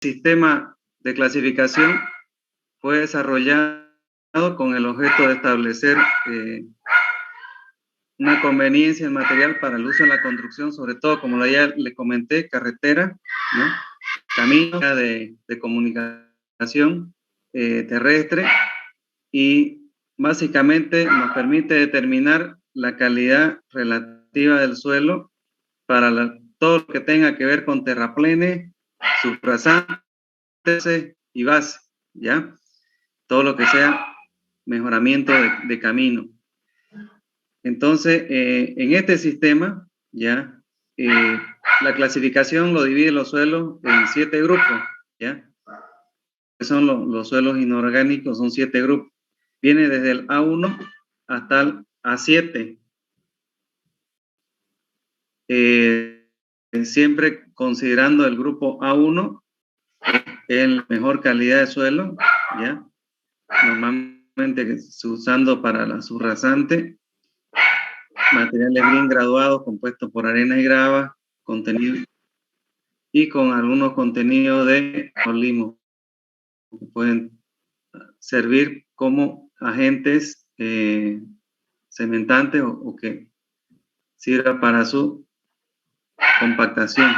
sistema de clasificación fue desarrollado con el objeto de establecer una conveniencia en material para el uso en la construcción, sobre todo, como ya le comenté, carretera, ¿no? Caminos de comunicación terrestre, y básicamente nos permite determinar la calidad relativa del suelo para todo lo que tenga que ver con terraplenes, subrasantes y base, ¿ya? Todo lo que sea mejoramiento de camino. Entonces, en este sistema, ¿ya? La clasificación lo divide los suelos en 7 grupos, ¿ya? Son los suelos inorgánicos, son 7 grupos. Viene desde el A1 hasta el A7. Siempre considerando el grupo A1 en mejor calidad de suelo, ¿ya? Normalmente usando para la subrasante materiales bien graduados, compuestos por arena y grava, contenido y con algunos contenidos de limo que pueden servir como agentes cementantes o que sirva para su compactación.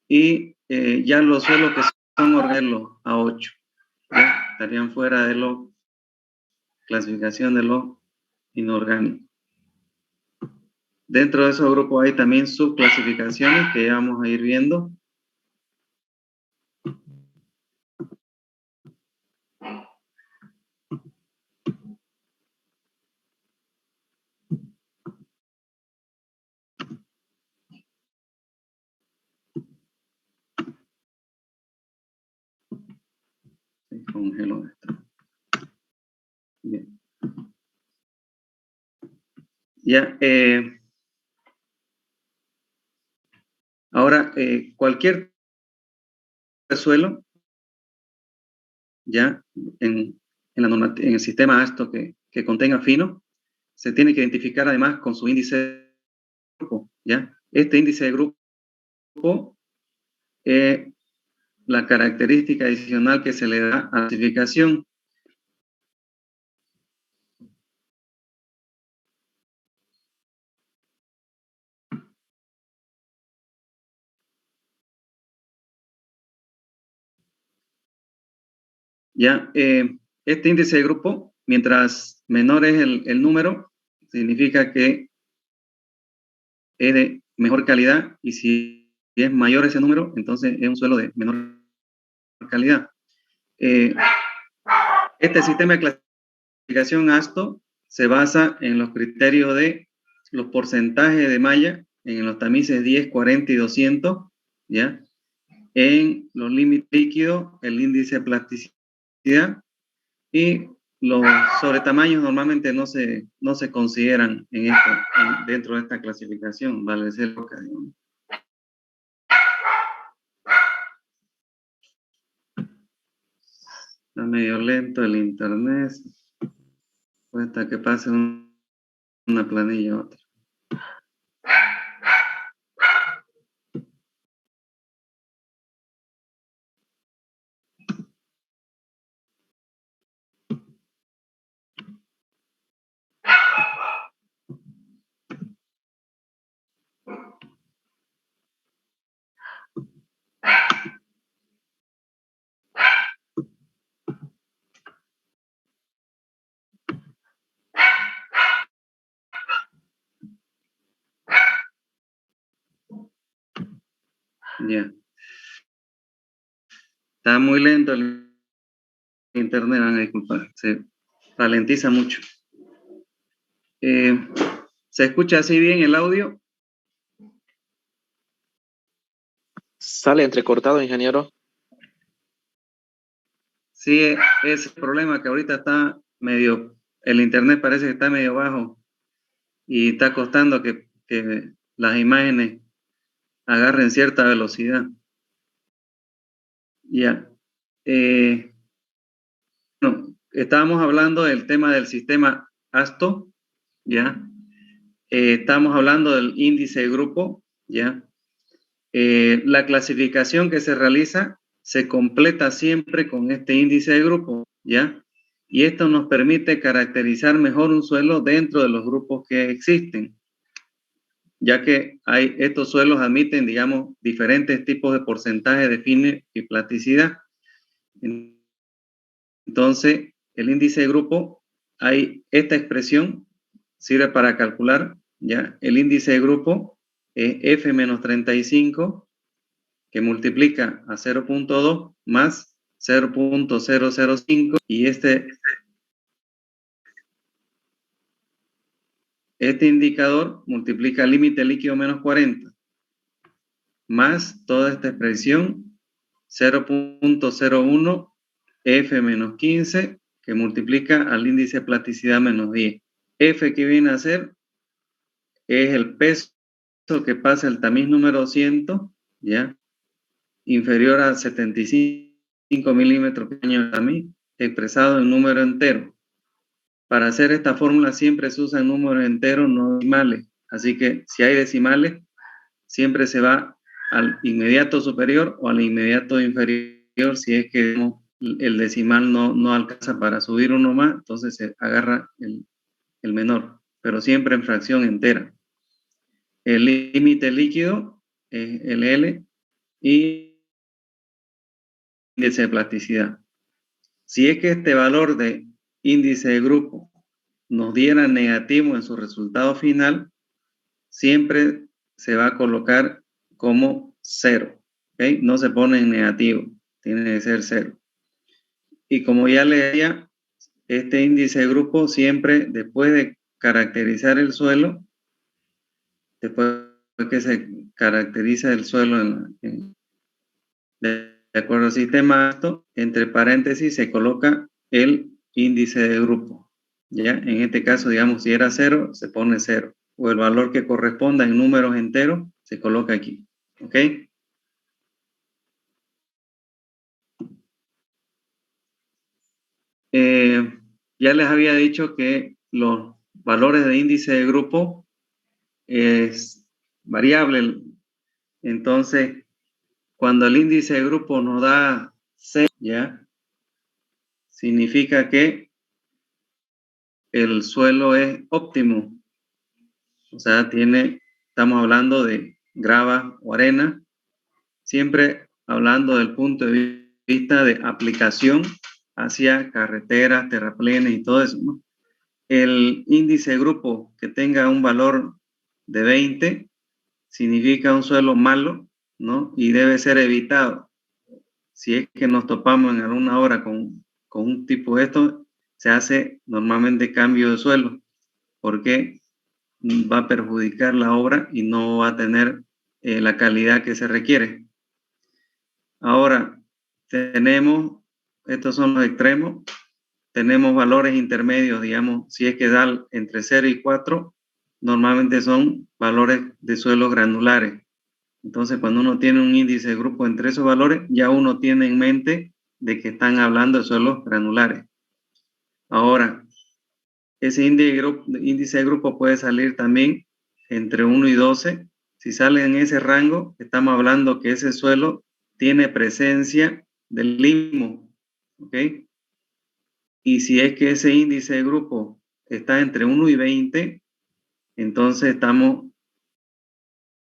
Y ya los suelos que son orgánicos A8, ¿ya? Estarían fuera de la clasificación de los inorgánicos. Dentro de esos grupos hay también subclasificaciones que ya vamos a ir viendo. Se congeló esto. Bien. Ya, ahora, cualquier suelo, ya en el sistema ASTO que contenga fino, se tiene que identificar además con su índice de grupo, ¿ya? Este índice de grupo es la característica adicional que se le da a la clasificación. Ya, este índice de grupo, mientras menor es el número, significa que es de mejor calidad, y si es mayor ese número, entonces es un suelo de menor calidad. Este sistema de clasificación ASTO se basa en los criterios de los porcentajes de malla en los tamices 10, 40 y 200, ¿ya? En los límites líquidos, el índice de plasticidad, y los sobretamaños normalmente no se consideran dentro de esta clasificación, vale decir, digamos. Está medio lento el internet, hasta que pase una planilla a otra. Ya. Está muy lento el internet, van a disculpar, se ralentiza mucho. ¿Se escucha así bien el audio? Sale entrecortado, ingeniero. Sí, es el problema que ahorita está el internet parece que está medio bajo y está costando que las imágenes agarren cierta velocidad. Ya. No, estábamos hablando del tema del sistema ASTO, ¿ya? Estamos hablando del índice de grupo, ¿ya? La clasificación que se realiza se completa siempre con este índice de grupo, ¿ya? Y esto nos permite caracterizar mejor un suelo dentro de los grupos que existen, ya que estos suelos admiten, digamos, diferentes tipos de porcentaje de fines y plasticidad. Entonces, el índice de grupo, hay esta expresión, sirve para calcular, ¿ya? El índice de grupo es F-35, que multiplica a 0.2 más 0.005, y este indicador multiplica límite líquido menos 40, más toda esta expresión 0.01 F menos 15, que multiplica al índice de plasticidad menos 10. F, que viene a ser, es el peso que pasa el tamiz número 200, ¿ya? Inferior a 75 milímetros pequeño de tamiz, expresado en número entero. Para hacer esta fórmula siempre se usan números enteros, no decimales. Así que si hay decimales, siempre se va al inmediato superior o al inmediato inferior. Si es que el decimal no alcanza para subir uno más, entonces se agarra el menor, pero siempre en fracción entera. El límite líquido es el L y índice de plasticidad. Si es que este valor de índice de grupo nos diera negativo en su resultado final, siempre se va a colocar como 0. ¿Okay? No se pone en negativo, tiene que ser 0. Y como ya le decía, este índice de grupo siempre, después de caracterizar el suelo, después que se caracteriza el suelo de acuerdo al sistema ASTO, entre paréntesis se coloca el índice de grupo. ¿Ya? En este caso, digamos, si era 0, se pone 0. O el valor que corresponda en números enteros se coloca aquí. ¿Ok? Ya les había dicho que los valores de índice de grupo es variable. Entonces, cuando el índice de grupo nos da 6, ¿ya? Significa que el suelo es óptimo. O sea, estamos hablando de grava o arena, siempre hablando del punto de vista de aplicación hacia carreteras, terraplenes y todo eso, ¿no? El índice de grupo que tenga un valor de 20 significa un suelo malo, ¿no? Y debe ser evitado. Si es que nos topamos en alguna obra con un tipo de esto, se hace normalmente cambio de suelo, porque va a perjudicar la obra y no va a tener la calidad que se requiere. Ahora, estos son los extremos, tenemos valores intermedios, digamos, si es que da entre 0 y 4, normalmente son valores de suelos granulares. Entonces, cuando uno tiene un índice de grupo entre esos valores, ya uno tiene en mente de que están hablando de suelos granulares. Ahora, ese índice de grupo puede salir también entre 1 y 12. Si sale en ese rango, estamos hablando que ese suelo tiene presencia del limo, ¿ok? Y si es que ese índice de grupo está entre 1 y 20, entonces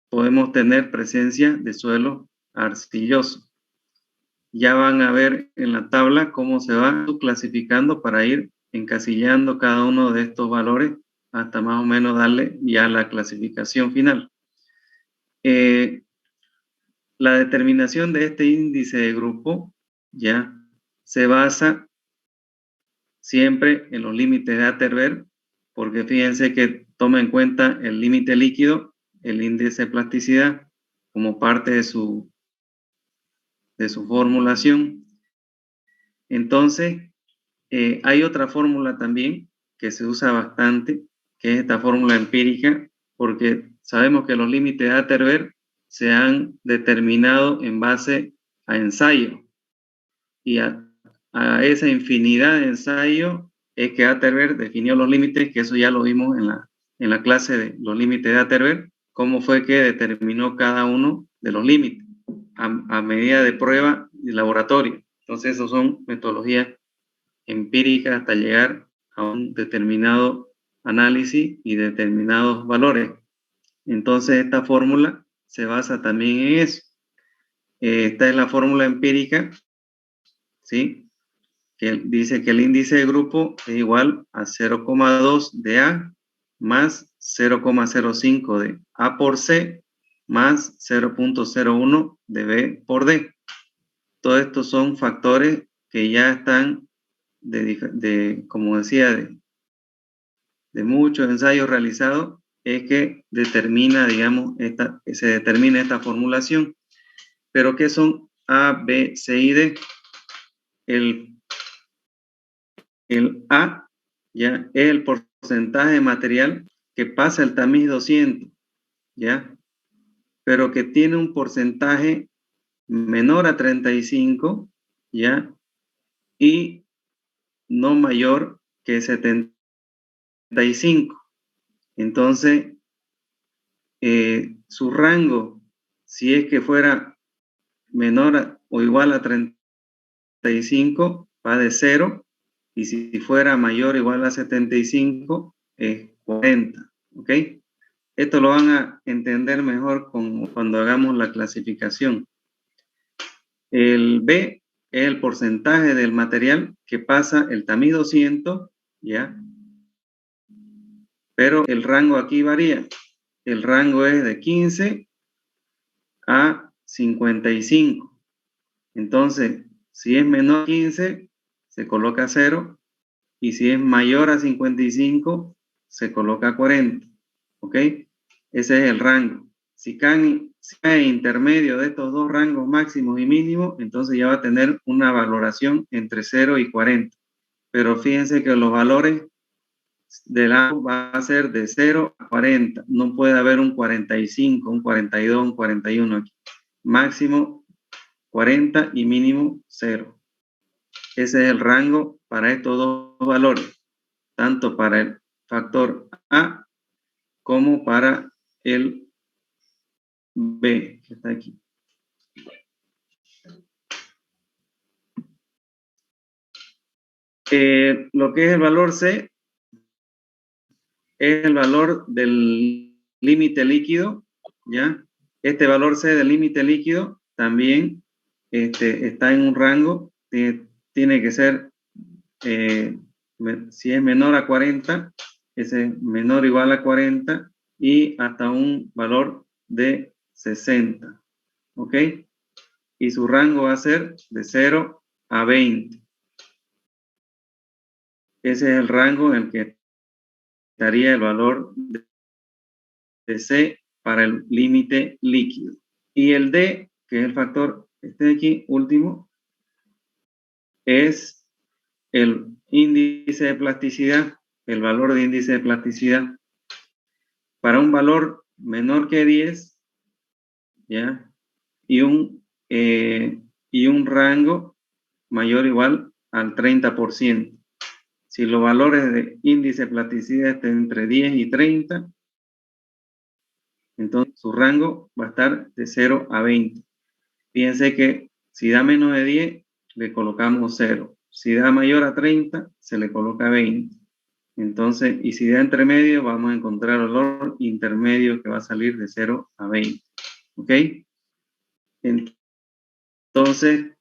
podemos tener presencia de suelo arcilloso. Ya van a ver en la tabla cómo se va clasificando para ir encasillando cada uno de estos valores hasta más o menos darle ya la clasificación final. La determinación de este índice de grupo ya se basa siempre en los límites de Atterberg, porque fíjense que toma en cuenta el límite líquido, el índice de plasticidad, como parte de su formulación. Entonces, hay otra fórmula también que se usa bastante, que es esta fórmula empírica, porque sabemos que los límites de Atterberg se han determinado en base a ensayo, y a esa infinidad de ensayos es que Atterberg definió los límites, que eso ya lo vimos en la clase de los límites de Atterberg, cómo fue que determinó cada uno de los límites. a medida de prueba de laboratorio. Entonces, esas son metodologías empíricas hasta llegar a un determinado análisis y determinados valores. Entonces, esta fórmula se basa también en eso. Esta es la fórmula empírica, ¿sí? Que dice que el índice de grupo es igual a 0,2 de A más 0,05 de A por C más 0,01 de B por D. Todos estos son factores que ya están, como decía, de muchos ensayos realizados, es que determina, digamos, se determina esta formulación. Pero ¿qué son A, B, C y D? El A ya es el porcentaje de material que pasa el tamiz 200, ¿ya? Pero que tiene un porcentaje menor a 35, ¿ya? Y no mayor que 75. Entonces, su rango, si es que fuera menor o igual a 35, va de 0, y si fuera mayor o igual a 75, es 40, ¿ok? Esto lo van a entender mejor cuando hagamos la clasificación. El B es el porcentaje del material que pasa el tamiz 200, ¿ya? Pero el rango aquí varía. El rango es de 15 a 55. Entonces, si es menor a 15, se coloca 0. Y si es mayor a 55, se coloca 40. ¿Ok? Ese es el rango. Si cae intermedio de estos dos rangos máximos y mínimos, entonces ya va a tener una valoración entre 0 y 40. Pero fíjense que los valores del A va a ser de 0 a 40. No puede haber un 45, un 42, un 41 aquí. Máximo 40 y mínimo 0. Ese es el rango para estos dos valores, tanto para el factor A como para el B, que está aquí. Lo que es el valor C es el valor del límite líquido, ¿ya? Este valor C del límite líquido también está en un rango, tiene que ser, si es menor a 40, ese es menor o igual a 40 y hasta un valor de 60, ¿ok? Y su rango va a ser de 0 a 20. Ese es el rango en el que estaría el valor de C para el límite líquido. Y el D, que es el factor, este de aquí, último, es el índice de plasticidad, el valor de índice de plasticidad. Para un valor menor que 10, ¿ya? Y un rango mayor o igual al 30%. Si los valores de índice de plasticidad están entre 10 y 30, entonces su rango va a estar de 0 a 20. Fíjense que si da menos de 10, le colocamos 0. Si da mayor a 30, se le coloca 20. Entonces, y si da entre medio, vamos a encontrar el valor intermedio que va a salir de 0 a 20. ¿Ok? Entonces,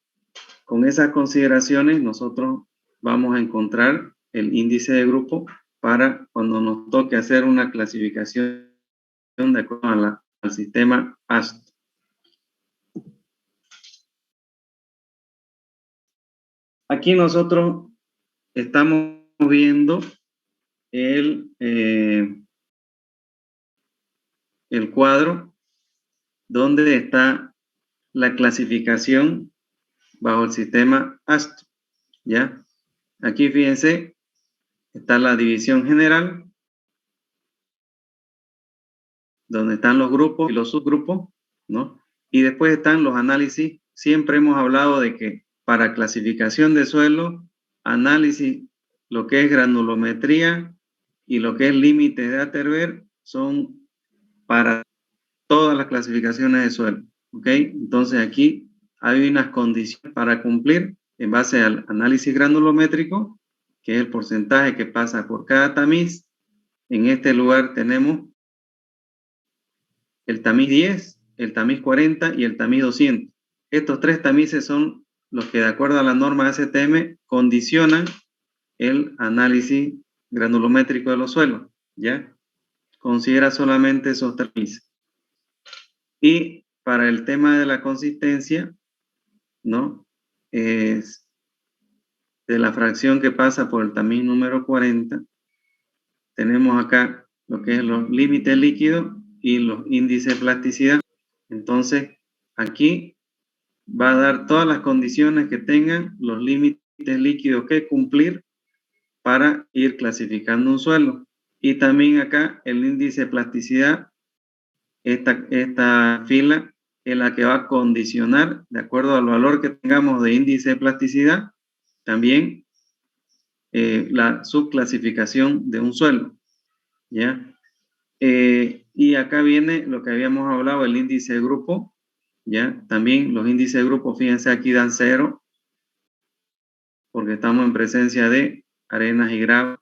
con esas consideraciones, nosotros vamos a encontrar el índice de grupo para cuando nos toque hacer una clasificación de acuerdo al sistema AST. Aquí nosotros estamos viendo el cuadro donde está la clasificación bajo el sistema AST, ¿ya? Aquí fíjense, está la división general, donde están los grupos y los subgrupos, ¿no? Y después están los análisis. Siempre hemos hablado de que para clasificación de suelo, análisis, lo que es granulometría y lo que es límite de Atterberg son para todas las clasificaciones de suelo. ¿ok? Entonces aquí hay unas condiciones para cumplir en base al análisis granulométrico, que es el porcentaje que pasa por cada tamiz. En este lugar tenemos el tamiz 10, el tamiz 40 y el tamiz 200. Estos tres tamices son los que, de acuerdo a la norma ACTM, condicionan el análisis granulométrico de los suelos, ¿ya? Considera solamente esos tamices. Y para el tema de la consistencia, ¿no? Es de la fracción que pasa por el tamiz número 40, tenemos acá lo que es los límites líquidos y los índices de plasticidad. Entonces, aquí va a dar todas las condiciones que tengan los límites líquidos que cumplir para ir clasificando un suelo. Y también acá el índice de plasticidad, esta fila es la que va a condicionar, de acuerdo al valor que tengamos de índice de plasticidad, también la subclasificación de un suelo, ¿ya? Y acá viene lo que habíamos hablado, el índice de grupo, ¿ya? También los índices de grupo, fíjense, aquí dan 0, porque estamos en presencia de arenas y gravas.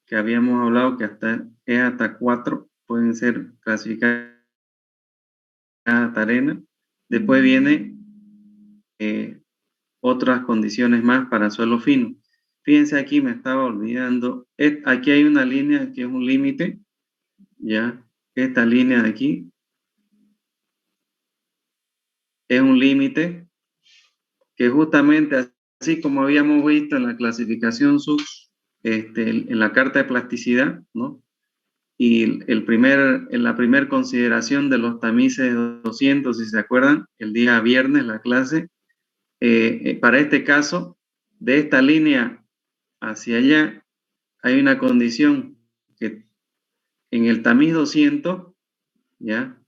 Que habíamos hablado que es hasta 4, pueden ser clasificadas hasta arena. Después viene otras condiciones más para suelo fino. Fíjense aquí, me estaba olvidando. Aquí hay una línea que es un límite, ¿ya? Esta línea de aquí es un límite que justamente así como habíamos visto en la clasificación SUS, en la carta de plasticidad, ¿no? Y en la primera consideración de los tamices 200, si se acuerdan, el día viernes la clase, para este caso, de esta línea hacia allá, hay una condición que en el tamiz 200, ¿ya?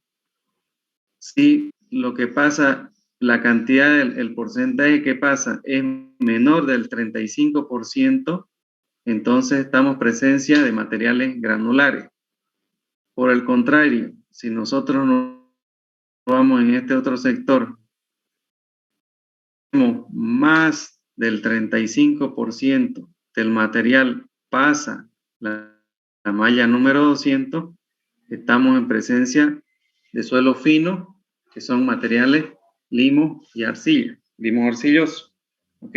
Si lo que pasa, la cantidad, el porcentaje que pasa es menor del 35%, entonces estamos en presencia de materiales granulares. Por el contrario, si nosotros nos vamos en este otro sector, más del 35% del material pasa la malla número 200, estamos en presencia de suelo fino, que son materiales limo y arcilla, limo arcilloso. ¿Ok?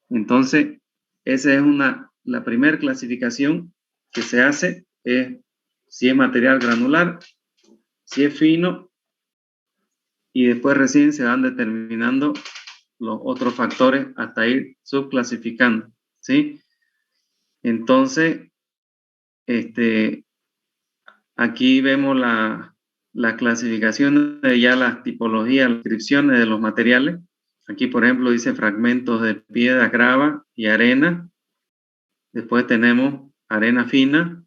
Entonces, esa es la primera clasificación que se hace, es si es material granular, si es fino, y después recién se van determinando los otros factores hasta ir subclasificando, ¿sí? Entonces, aquí vemos la clasificación de ya las tipologías, las descripciones de los materiales. Aquí, por ejemplo, dice fragmentos de piedra, grava y arena. Después tenemos arena fina.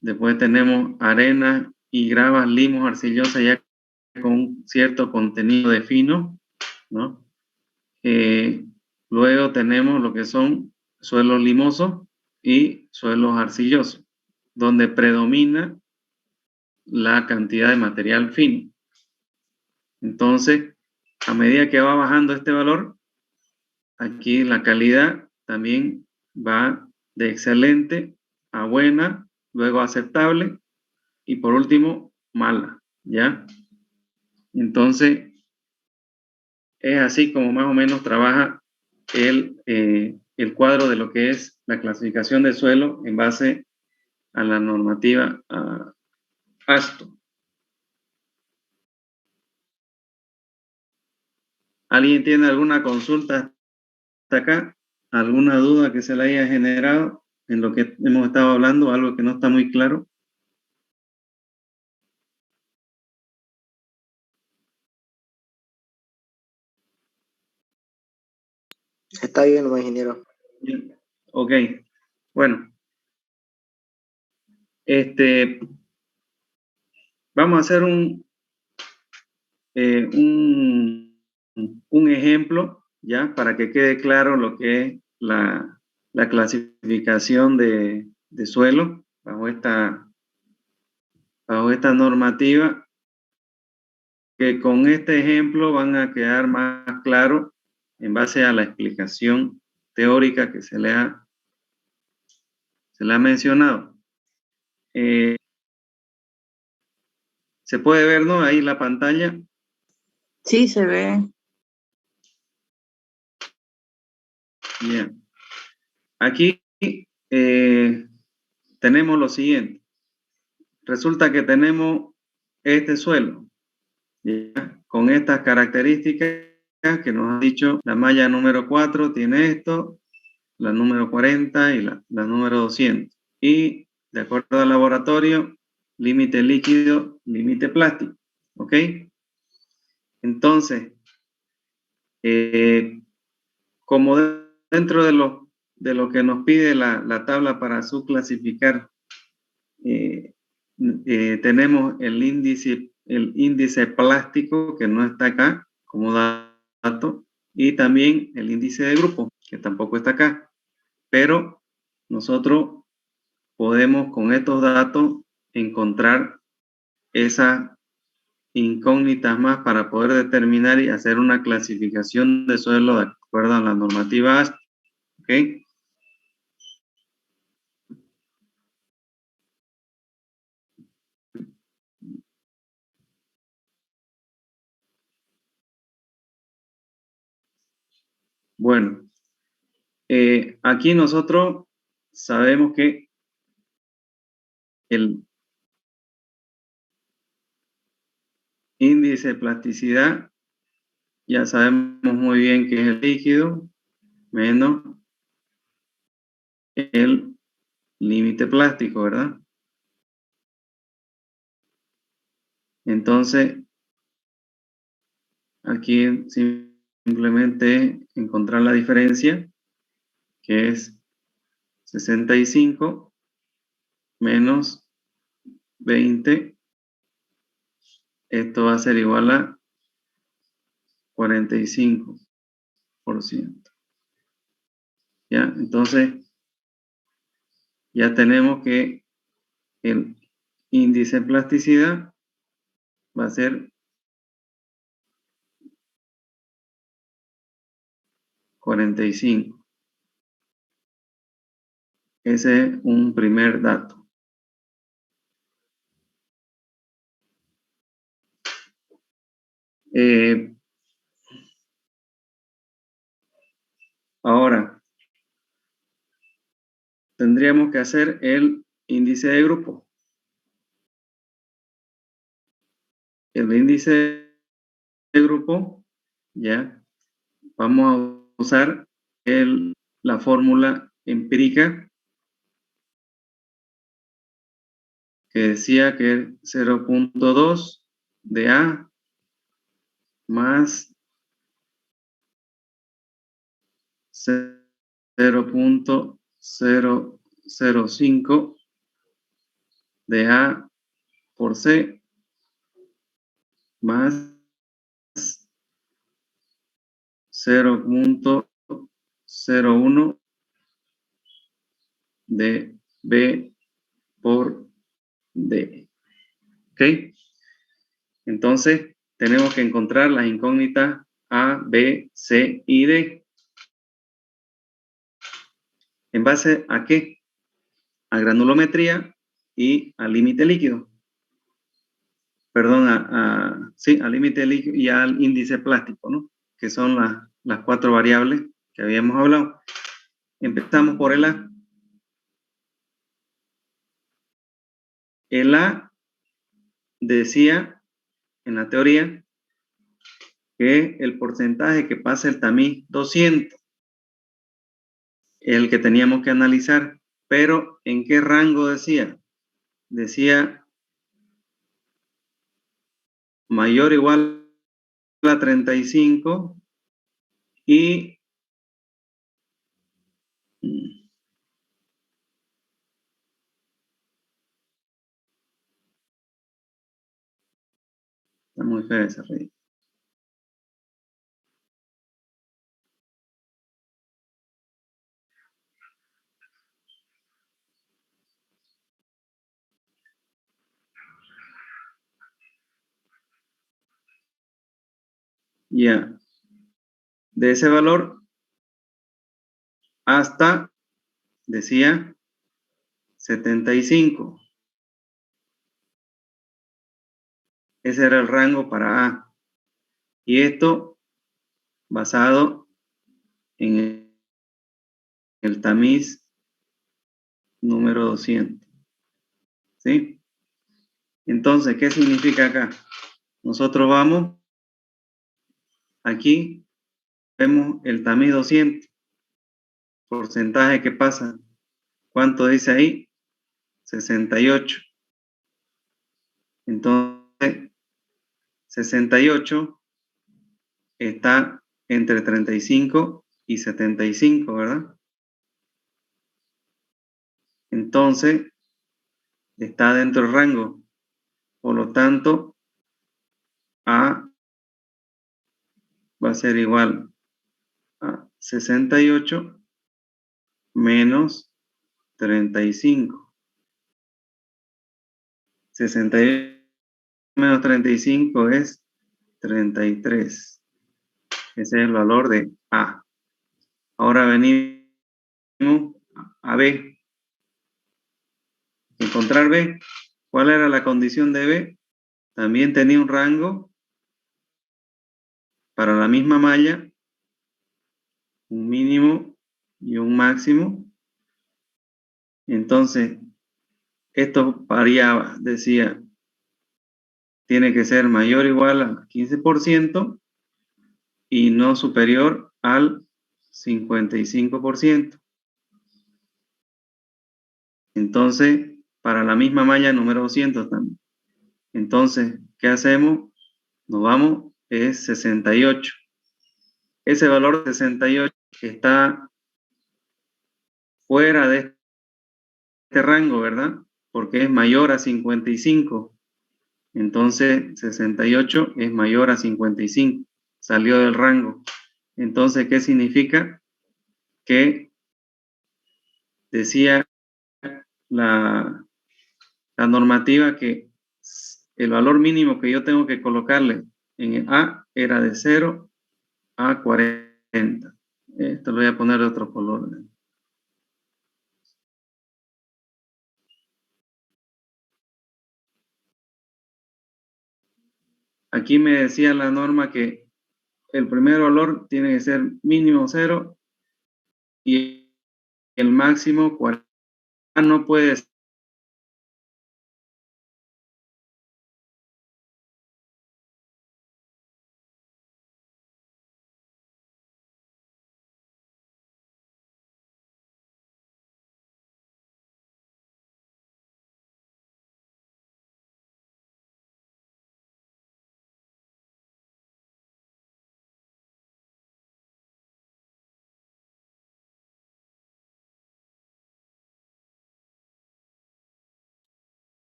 Después tenemos arena y gravas, limos, arcillosas ya con un cierto contenido de fino, ¿no? Luego tenemos lo que son suelos limosos y suelos arcillosos, donde predomina la cantidad de material fino. Entonces, a medida que va bajando este valor, aquí la calidad también va de excelente a buena, luego aceptable y por último mala, ¿ya? Entonces, es así como más o menos trabaja el cuadro de lo que es la clasificación de suelo en base a la normativa ASTO. ¿Alguien tiene alguna consulta hasta acá? ¿Alguna duda que se le haya generado en lo que hemos estado hablando? ¿Algo que no está muy claro? Está bien, ingeniero. Bien. Ok. Bueno, vamos a hacer eh, un, un ejemplo, ¿ya? Para que quede claro lo que es la clasificación de suelo bajo esta normativa. que con este ejemplo van a quedar más claros en base a la explicación teórica que se le ha mencionado. Se puede ver, ¿no? Ahí la pantalla. Sí, se ve. Bien. Aquí tenemos lo siguiente. Resulta que tenemos este suelo, ¿ya? Con estas características que nos ha dicho la malla número 4 tiene esto, la número 40 y la número 200. Y de acuerdo al laboratorio, límite líquido, límite plástico. ¿Ok? Entonces, como dentro de lo que nos pide la tabla para subclasificar, tenemos el índice plástico que no está acá como dato y también el índice de grupo que tampoco está acá. Pero nosotros podemos con estos datos encontrar esas incógnitas más para poder determinar y hacer una clasificación de suelo de acuerdo a la normativa ASTI. ¿Ok? Bueno, aquí nosotros sabemos que el índice de plasticidad, ya sabemos muy bien que es el líquido menos el límite plástico, ¿verdad? Entonces, aquí simplemente encontrar la diferencia, que es 65 menos 20. Esto va a ser igual a 45%. ¿Ya? Entonces, ya tenemos que el índice de plasticidad va a ser 45. Ese es un primer dato. Ahora, tendríamos que hacer el índice de grupo. El índice de grupo, ya, vamos a usar la fórmula empírica que decía que es 0.2 de A más 0.005 de A por C más 0.01 de B por D. ¿Ok? Entonces, tenemos que encontrar las incógnitas A, B, C y D. ¿En base a qué? A granulometría y al límite líquido. Perdón, sí, al límite líquido y al índice plástico, ¿no? Que son las 4 variables que habíamos hablado. Empezamos por el A. El A decía en la teoría que el porcentaje que pasa el tamiz 200 es el que teníamos que analizar, pero ¿en qué rango decía? Decía mayor o igual a 35 y está muy fea esa red. Ya. De ese valor hasta, decía, 75. Ese era el rango para A. Y esto basado en el tamiz número 200. ¿Sí? Entonces, ¿qué significa acá? Nosotros vamos, aquí vemos el tamiz 200, porcentaje que pasa. ¿Cuánto dice ahí? 68. Entonces, 68 está entre 35 y 75, ¿verdad? Entonces, está dentro del rango. Por lo tanto, A va a ser igual a 68 menos 35. 68 menos 35 es 33. Ese es el valor de A. Ahora venimos a B. Encontrar B. ¿Cuál era la condición de B? También tenía un rango para la misma malla, un mínimo y un máximo. Entonces, esto variaba, decía, tiene que ser mayor o igual al 15% y no superior al 55%. Entonces, para la misma malla número 200 también. Entonces, ¿qué hacemos? Nos vamos, es 68. Ese valor de 68 está fuera de este rango, ¿verdad? Porque es mayor a 55. Entonces, 68 es mayor a 55. Salió del rango. Entonces, ¿qué significa? Que decía la normativa que el valor mínimo que yo tengo que colocarle en el A era de 0 a 40. Esto lo voy a poner de otro color. Aquí me decía la norma que el primer valor tiene que ser mínimo 0 y el máximo 40. No puede ser.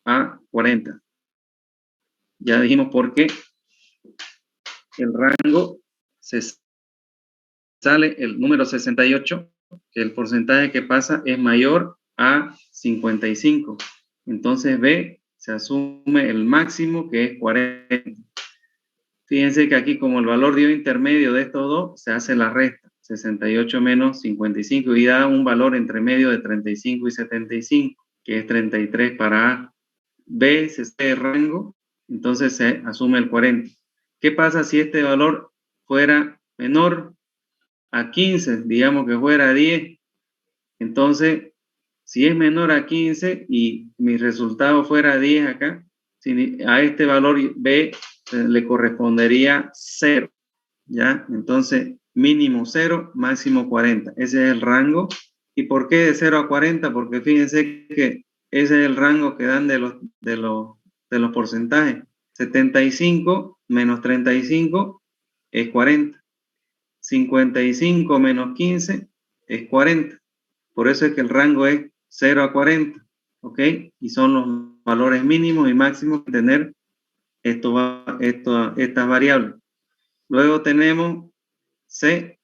A 40. Ya dijimos por qué el rango se sale el número 68, que el porcentaje que pasa es mayor a 55. Entonces B se asume el máximo que es 40. Fíjense que aquí como el valor dio intermedio de estos dos, se hace la resta. 68 menos 55 y da un valor entre medio de 35 y 75, que es 33 para A. B es este rango, entonces se asume el 40. ¿Qué pasa si este valor fuera menor a 15? Digamos que fuera a 10. Entonces, si es menor a 15 y mi resultado fuera 10 acá, a este valor B le correspondería 0. ¿Ya? Entonces, mínimo 0, máximo 40. Ese es el rango. ¿Y por qué de 0 a 40? Porque fíjense que ese es el rango que dan de los porcentajes. 75 menos 35 es 40. 55 menos 15 es 40. Por eso es que el rango es 0 a 40. ¿Ok? Y son los valores mínimos y máximos que tener estas variables. Luego tenemos C,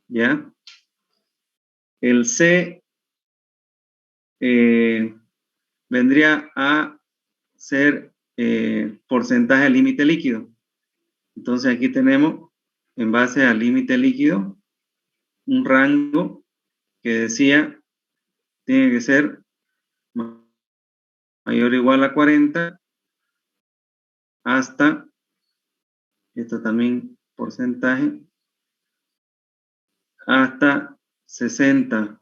¿ya? El C vendría a ser porcentaje límite líquido. Entonces aquí tenemos, en base al límite líquido, un rango que decía tiene que ser mayor o igual a 40 hasta, esto también porcentaje, hasta 60.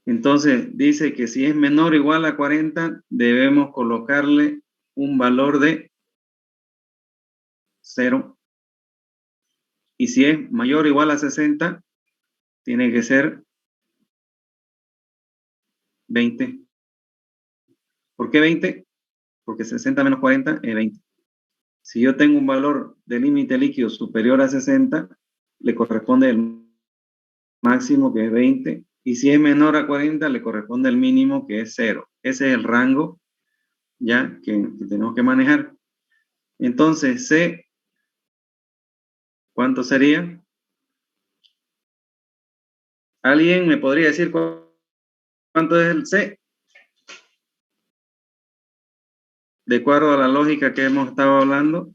Entonces dice que si es menor o igual a 40, debemos colocarle un valor de 0. Y si es mayor o igual a 60, tiene que ser 20. ¿Por qué 20? Porque 60 menos 40 es 20. Si yo tengo un valor de límite líquido superior a 60, le corresponde el máximo, que es 20. Y si es menor a 40, le corresponde el mínimo, que es 0. Ese es el rango ya que tenemos que manejar. Entonces, C, ¿cuánto sería? ¿Alguien me podría decir cuánto es el C? De acuerdo a la lógica que hemos estado hablando.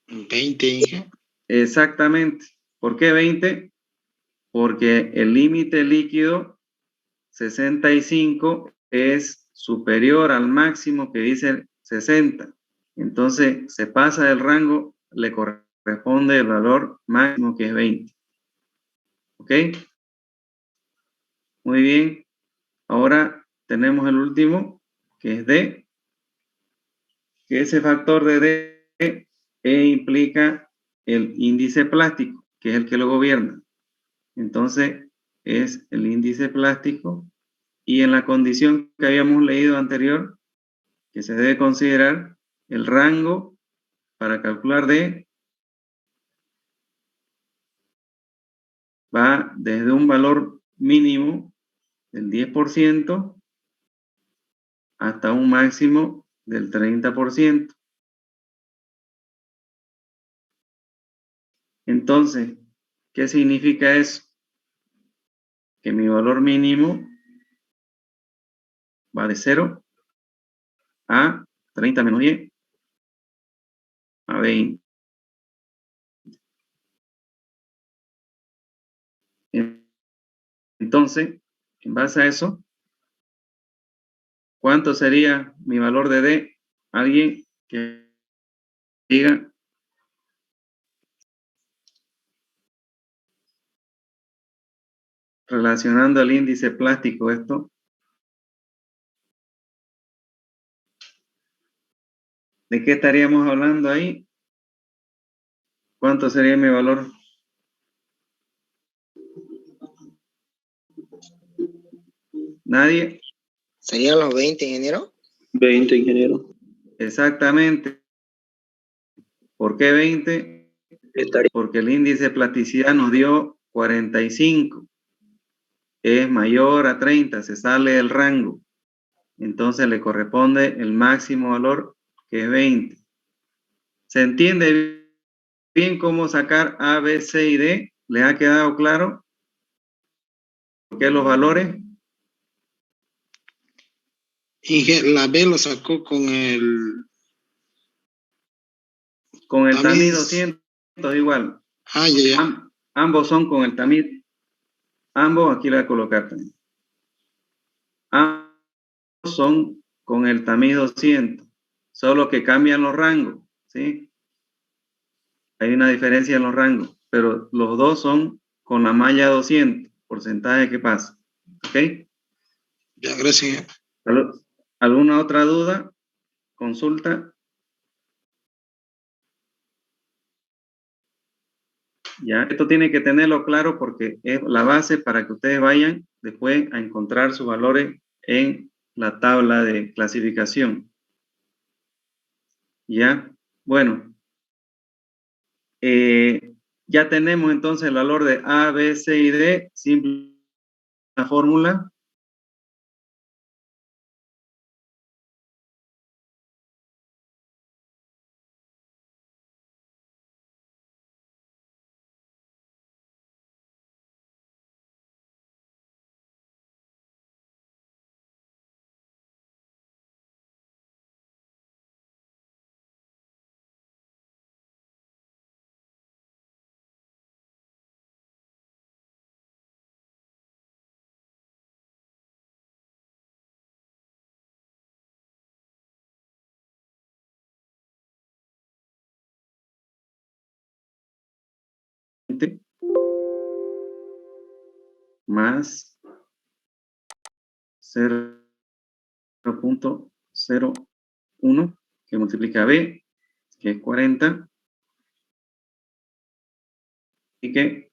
¿20? Exactamente. ¿Por qué 20? Porque el límite líquido 65 es superior al máximo que dice 60. Entonces, se pasa del rango, le corresponde el valor máximo, que es 20. ¿Ok? Muy bien. Ahora tenemos el último, que es D, que ese factor de D implica el índice plástico, que es el que lo gobierna. Entonces, es el índice plástico, y en la condición que habíamos leído anterior, que se debe considerar el rango para calcular D, va desde un valor mínimo del 10% hasta un máximo del 30%. Entonces, ¿qué significa eso? Que mi valor mínimo va de 0 a 30 menos 10 a 20. Entonces, en base a eso, ¿cuánto sería mi valor de D? Alguien que diga. Relacionando al índice plástico esto, ¿de qué estaríamos hablando ahí? ¿Cuánto sería mi valor? ¿Nadie? ¿Serían los 20, ingeniero? 20, ingeniero. Exactamente. ¿Por qué 20? Porque el índice de plasticidad nos dio 45. Es mayor a 30, se sale del rango. Entonces le corresponde el máximo valor, que es 20. ¿Se entiende bien cómo sacar A, B, C y D? ¿Les ha quedado claro? ¿Por qué los valores? La B lo sacó con el tamiz 200 igual. ya. Ambos son con el tamiz. Ambos aquí le voy a colocar también. Ambos son con el tamiz 200, solo que cambian los rangos, ¿sí? Hay una diferencia en los rangos, pero los dos son con la malla 200, porcentaje que pasa. ¿Ok? Ya, gracias. ¿Alguna otra duda? Consulta. Ya, esto tiene que tenerlo claro porque es la base para que ustedes vayan después a encontrar sus valores en la tabla de clasificación. Ya, bueno, ya tenemos entonces el valor de A, B, C y D, simple la fórmula. 20 más 0.01 que multiplica a B, que es 40, y que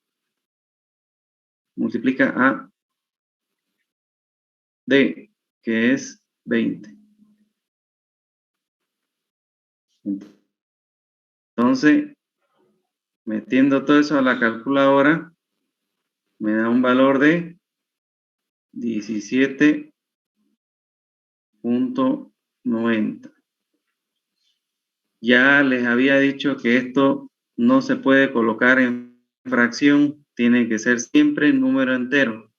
multiplica a D, que es 20. Entonces, metiendo todo eso a la calculadora, me da un valor de 17.90. Ya les había dicho que esto no se puede colocar en fracción, tiene que ser siempre número entero.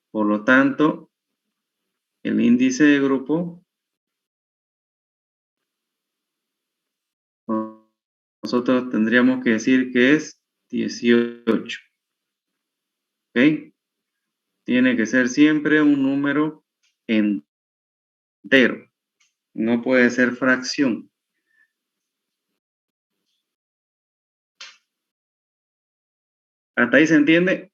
Por lo tanto, el índice de grupo, nosotros tendríamos que decir que es 18. ¿Ok? Tiene que ser siempre un número entero. No puede ser fracción. ¿Hasta ahí se entiende?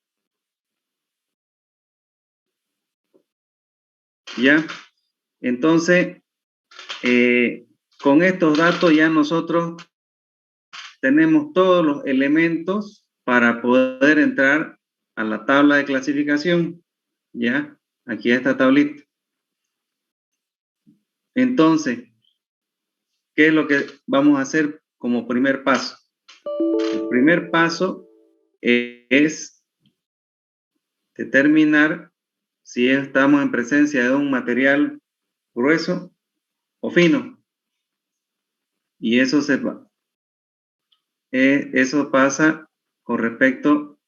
¿Ya? Entonces, con estos datos ya nosotros tenemos todos los elementos para poder entrar a la tabla de clasificación. ¿Ya? Aquí esta tablita. Entonces, ¿qué es lo que vamos a hacer como primer paso? El primer paso es determinar si estamos en presencia de un material grueso o fino. Y eso eso pasa con respecto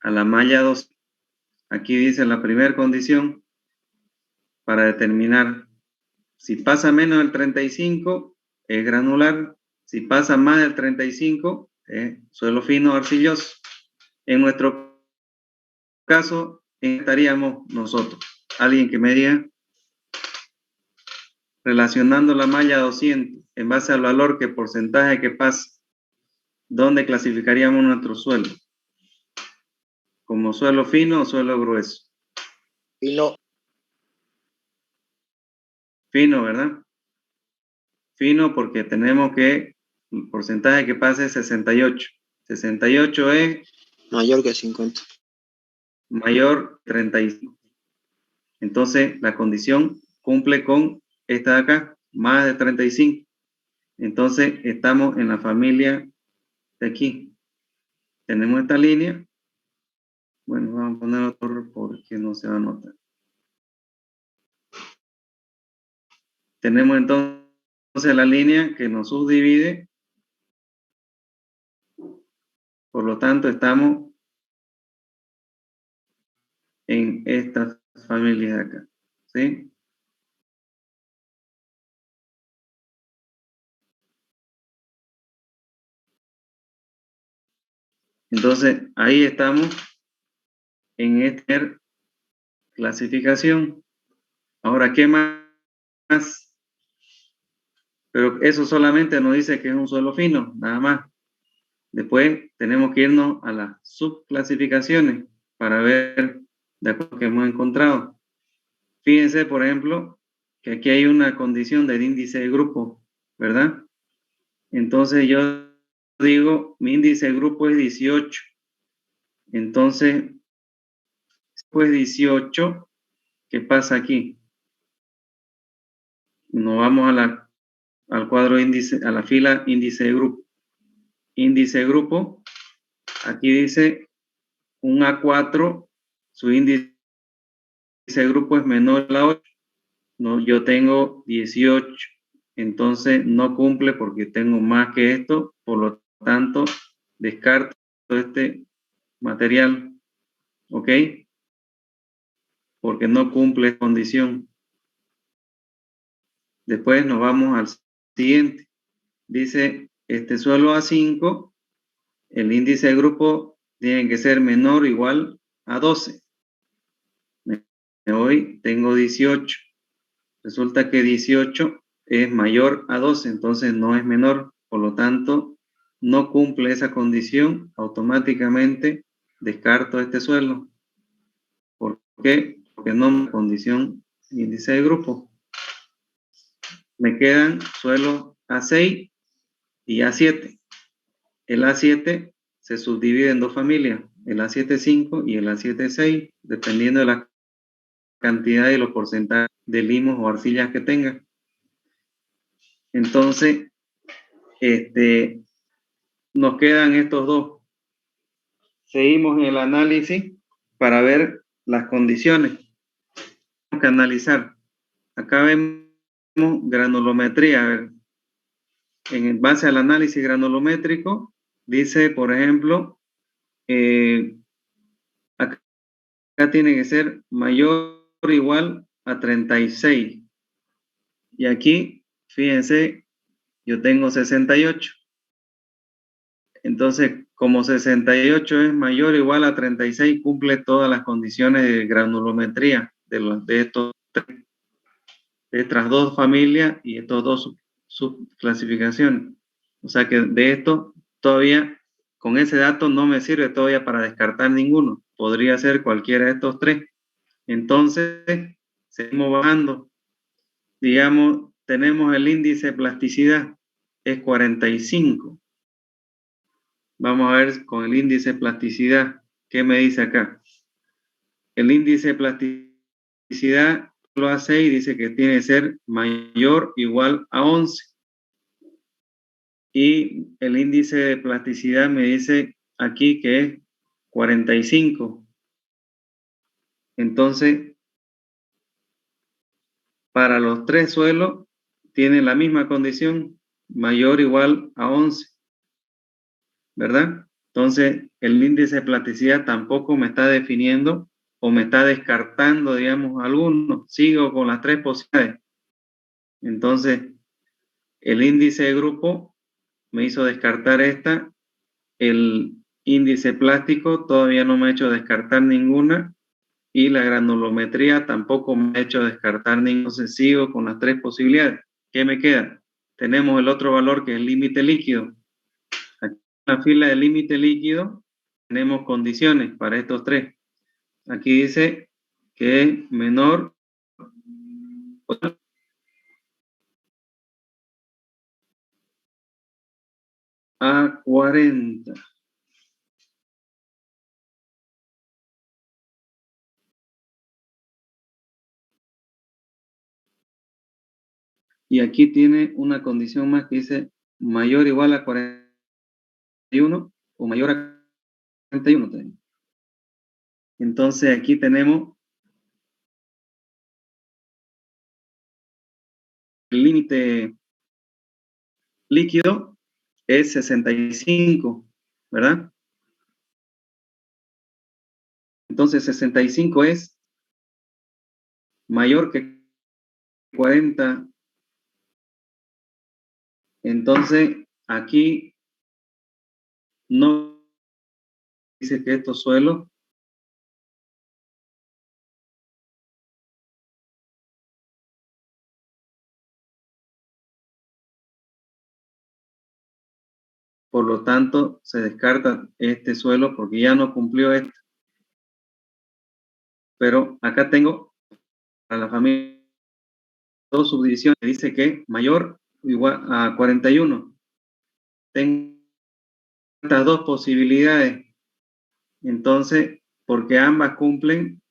a la malla 2. Aquí dice la primera condición para determinar si pasa menos del 35 es granular, si pasa más del 35 es suelo fino arcilloso. En nuestro caso estaríamos nosotros. Alguien que me diga, relacionando la malla 200 en base al valor que porcentaje que pasa, ¿dónde clasificaríamos nuestro suelo? ¿Como suelo fino o suelo grueso? Fino. Fino, ¿verdad? Fino porque tenemos que el porcentaje que pase es 68. 68 es Mayor que 50. mayor 35. Entonces, la condición cumple con esta de acá, más de 35. Entonces, estamos en la familia de aquí. Tenemos esta línea. Bueno, vamos a poner otro porque no se va a notar. Tenemos entonces la línea que nos subdivide. Por lo tanto, estamos en esta familia de acá. ¿Sí? Entonces, ahí estamos en esta clasificación. Ahora, ¿qué más? Pero eso solamente nos dice que es un suelo fino, nada más. Después tenemos que irnos a las subclasificaciones para ver de acuerdo a lo que hemos encontrado. Fíjense, por ejemplo, que aquí hay una condición del índice de grupo, ¿verdad? Entonces yo digo, mi índice de grupo es 18. Entonces, pues 18, ¿qué pasa aquí? Nos vamos al cuadro índice, a la fila índice de grupo. Índice de grupo, aquí dice un A4, su índice de grupo es menor a 8. No, yo tengo 18, entonces no cumple porque tengo más que esto, por lo tanto descarto este material, ¿ok? Porque no cumple condición. Después nos vamos al siguiente. Dice, este suelo A5, el índice de grupo tiene que ser menor o igual a 12. Hoy tengo 18. Resulta que 18 es mayor a 12, entonces no es menor. Por lo tanto, no cumple esa condición, automáticamente descarto este suelo. ¿Por qué? Porque no me condición índice de grupo. Me quedan suelos A6 y A7. El A7 se subdivide en dos familias, el A7-5 y el A7-6, dependiendo de la cantidad y los porcentajes de limos o arcillas que tenga. Entonces, nos quedan estos dos. Seguimos en el análisis para ver las condiciones. Tenemos que analizar. Acá vemos granulometría. A ver, en base al análisis granulométrico, dice, por ejemplo, acá tiene que ser mayor o igual a 36. Y aquí, fíjense, yo tengo 68. Entonces, como 68 es mayor o igual a 36, cumple todas las condiciones de granulometría de estas dos familias y estos dos subclasificaciones. O sea que de esto todavía, con ese dato no me sirve todavía para descartar ninguno. Podría ser cualquiera de estos tres. Entonces, seguimos bajando. Digamos, tenemos el índice de plasticidad, es 45. Vamos a ver con el índice de plasticidad, ¿qué me dice acá? El índice de plasticidad, lo hace y dice que tiene que ser mayor o igual a 11. Y el índice de plasticidad me dice aquí que es 45. Entonces, para los tres suelos, tiene la misma condición, mayor o igual a 11. ¿Verdad? Entonces, el índice de plasticidad tampoco me está definiendo o me está descartando, digamos, algunos. Sigo con las tres posibilidades. Entonces, el índice de grupo me hizo descartar esta. El índice plástico todavía no me ha hecho descartar ninguna. Y la granulometría tampoco me ha hecho descartar ninguna. Entonces, sigo con las tres posibilidades. ¿Qué me queda? Tenemos el otro valor que es el límite líquido. Aquí en la fila de límite líquido tenemos condiciones para estos tres. Aquí dice que es menor a 40. Y aquí tiene una condición más que dice mayor o igual a 41 o mayor a 41 también. Entonces aquí tenemos el límite líquido es 65, ¿verdad? Entonces 65 es mayor que 40. Entonces aquí no dice que estos suelos por lo tanto se descarta este suelo porque ya no cumplió esto. Pero acá tengo a la familia dos subdivisiones, dice que mayor o igual a 41. Tengo estas dos posibilidades. Entonces, porque ambas cumplen,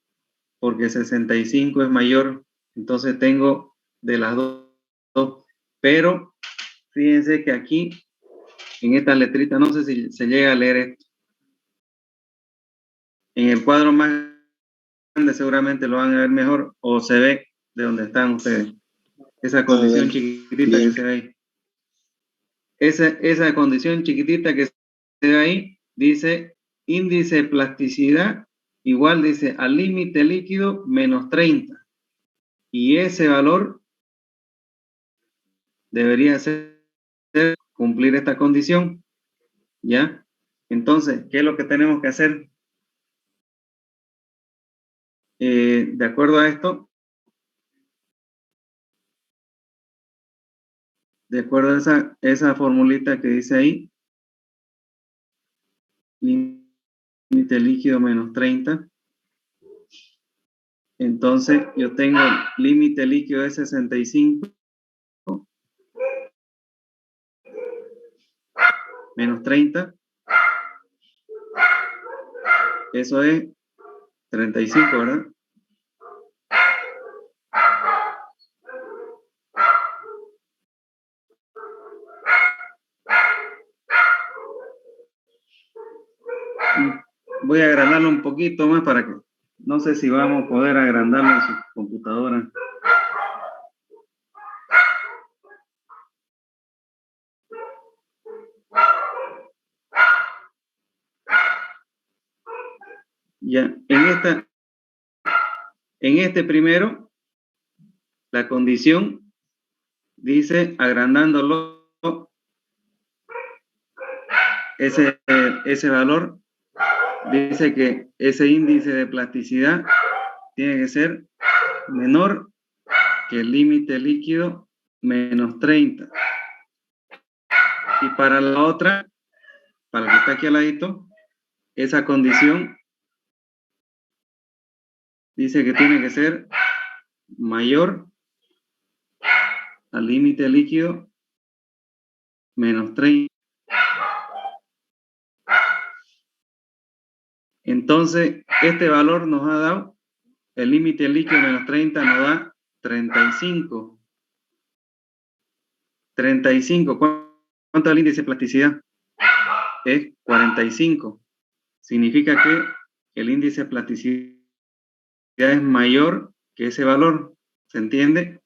porque 65 es mayor, entonces tengo de las dos. Pero fíjense que aquí, en esta letrita, no sé si se llega a leer esto. En el cuadro más grande seguramente lo van a ver mejor o se ve de donde están ustedes. Esa condición chiquitita que se ve ahí. Esa condición chiquitita que se ve ahí dice índice de plasticidad igual dice al límite líquido menos 30. Y ese valor debería ser cumplir esta condición. ¿Ya? Entonces, ¿qué es lo que tenemos que hacer? De acuerdo a esto, de acuerdo a esa formulita que dice ahí, límite líquido menos 30. Entonces, yo tengo límite líquido de 65 menos 30. Eso es 35, ¿verdad? Voy a agrandarlo un poquito más para que, no sé si vamos a poder agrandarlo en su computadora. Ya, en este primero, la condición dice agrandándolo, ese valor dice que ese índice de plasticidad tiene que ser menor que el límite líquido menos 30. Y para la otra, para el que está aquí al ladito, esa condición dice que tiene que ser mayor al límite líquido menos 30. Entonces, este valor nos ha dado, el límite líquido menos 30 nos da 35. 35. ¿Cuánto es el índice de plasticidad? Es 45. Significa que el índice de plasticidad es mayor que ese valor. ¿Se entiende?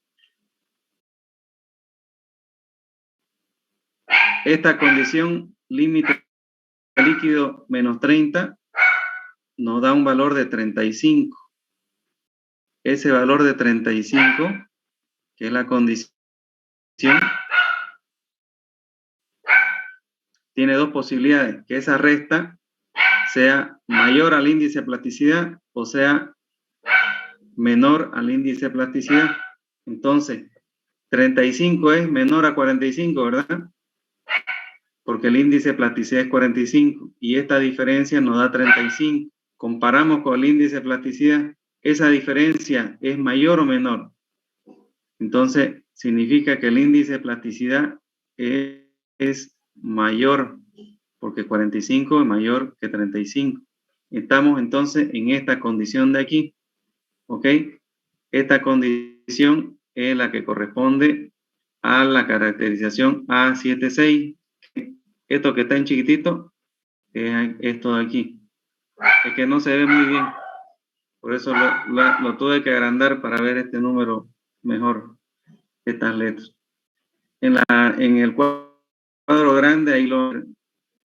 Esta condición límite líquido menos 30 nos da un valor de 35. Ese valor de 35, que es la condición, tiene dos posibilidades: que esa resta sea mayor al índice de plasticidad o sea menor al índice de plasticidad. Entonces, 35 es menor a 45, ¿verdad? Porque el índice de plasticidad es 45 y esta diferencia nos da 35. Comparamos con el índice de plasticidad, ¿esa diferencia es mayor o menor? Entonces, significa que el índice de plasticidad es mayor, porque 45 es mayor que 35. Estamos entonces en esta condición de aquí, ¿ok? Esta condición es la que corresponde a la caracterización A76. Esto que está en chiquitito es esto de aquí. Es que no se ve muy bien. Por eso lo tuve que agrandar para ver este número mejor, estas letras. En el cuadro grande ahí lo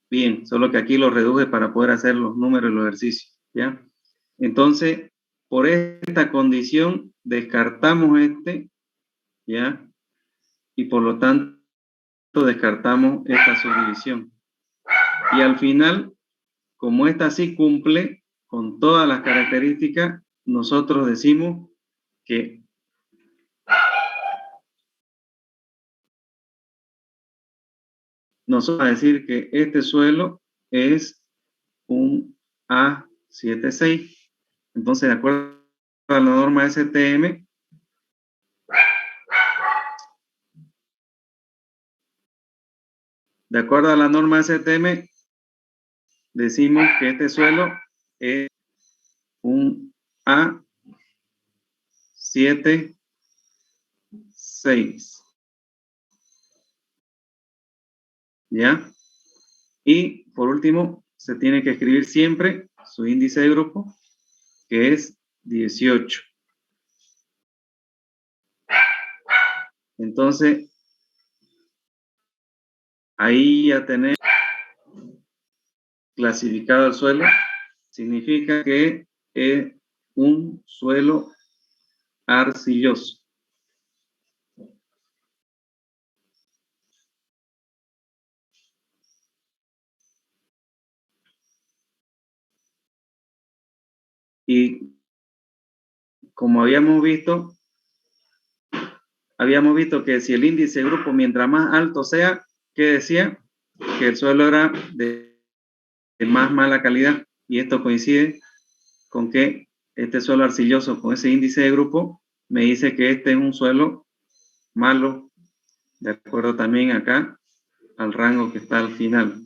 bien, solo que aquí lo reduje para poder hacer los números y los ejercicios, ¿ya? Entonces, por esta condición descartamos este, ¿ya? Y por lo tanto descartamos esta subdivisión. Y al final, como esta sí cumple con todas las características, nosotros decimos que nosotros vamos a decir que este suelo es un A76. Entonces, de acuerdo a la norma STM, decimos que este suelo es un A76. ¿Ya? Y por último, se tiene que escribir siempre su índice de grupo, que es 18. Entonces, ahí ya tenemos clasificado el suelo. Significa que es un suelo arcilloso. Y como habíamos visto que si el índice de grupo, mientras más alto sea, ¿qué decía? Que el suelo era de más mala calidad, y esto coincide con que este suelo arcilloso con ese índice de grupo me dice que este es un suelo malo, de acuerdo también acá al rango que está al final,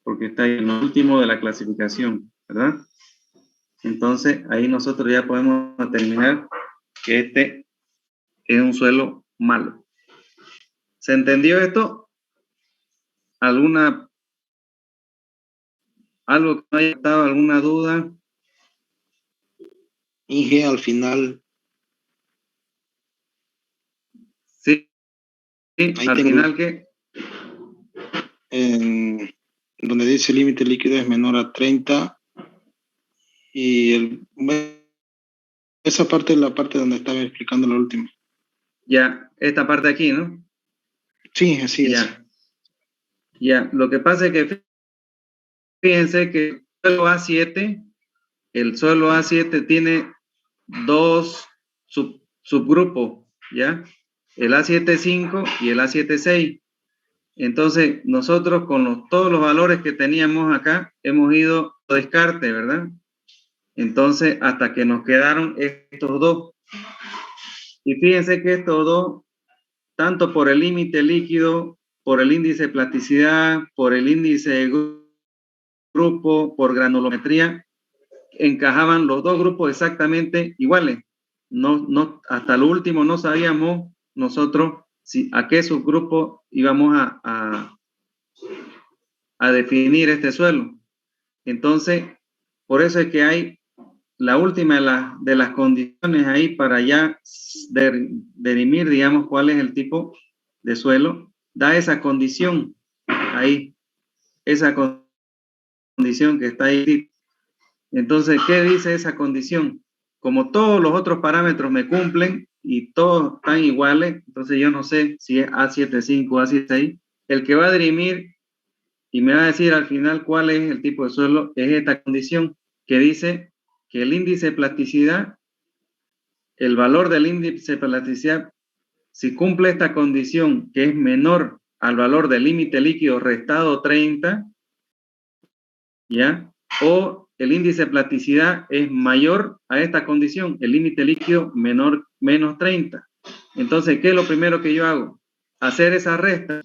porque está en lo último de la clasificación, ¿verdad? Entonces ahí nosotros ya podemos determinar que este es un suelo malo. ¿Se entendió esto? ¿Algo que no haya estado, alguna duda? Inge, al final, Sí, ahí al tengo final que en donde dice límite líquido es menor a 30 y esa parte es la parte donde estaba explicando la última. ya, esta parte aquí, ¿no? Sí, así es. Ya, lo que pasa es que fíjense que el suelo A7 tiene dos subgrupos, ¿ya? El A75 y el A76. Entonces, nosotros con todos los valores que teníamos acá, hemos ido a descarte, ¿verdad? Entonces, hasta que nos quedaron estos dos. Y fíjense que estos dos, tanto por el límite líquido, por el índice de plasticidad, por el índice de grupo, por granulometría, encajaban los dos grupos exactamente iguales. Hasta lo último no sabíamos nosotros a qué subgrupo íbamos a definir este suelo. Entonces, por eso es que hay la última de las condiciones ahí para ya derimir, digamos, cuál es el tipo de suelo, da esa condición ahí, esa condición que está ahí. Entonces, ¿qué dice esa condición? Como todos los otros parámetros me cumplen y todos están iguales, entonces yo no sé si es A75 o A76. El que va a dirimir y me va a decir al final cuál es el tipo de suelo es esta condición que dice que el índice de plasticidad, el valor del índice de plasticidad, si cumple esta condición que es menor al valor del límite líquido restado 30, ¿ya? O el índice de plasticidad es mayor a esta condición, el límite líquido menos 30. Entonces, ¿qué es lo primero que yo hago? Hacer esa resta.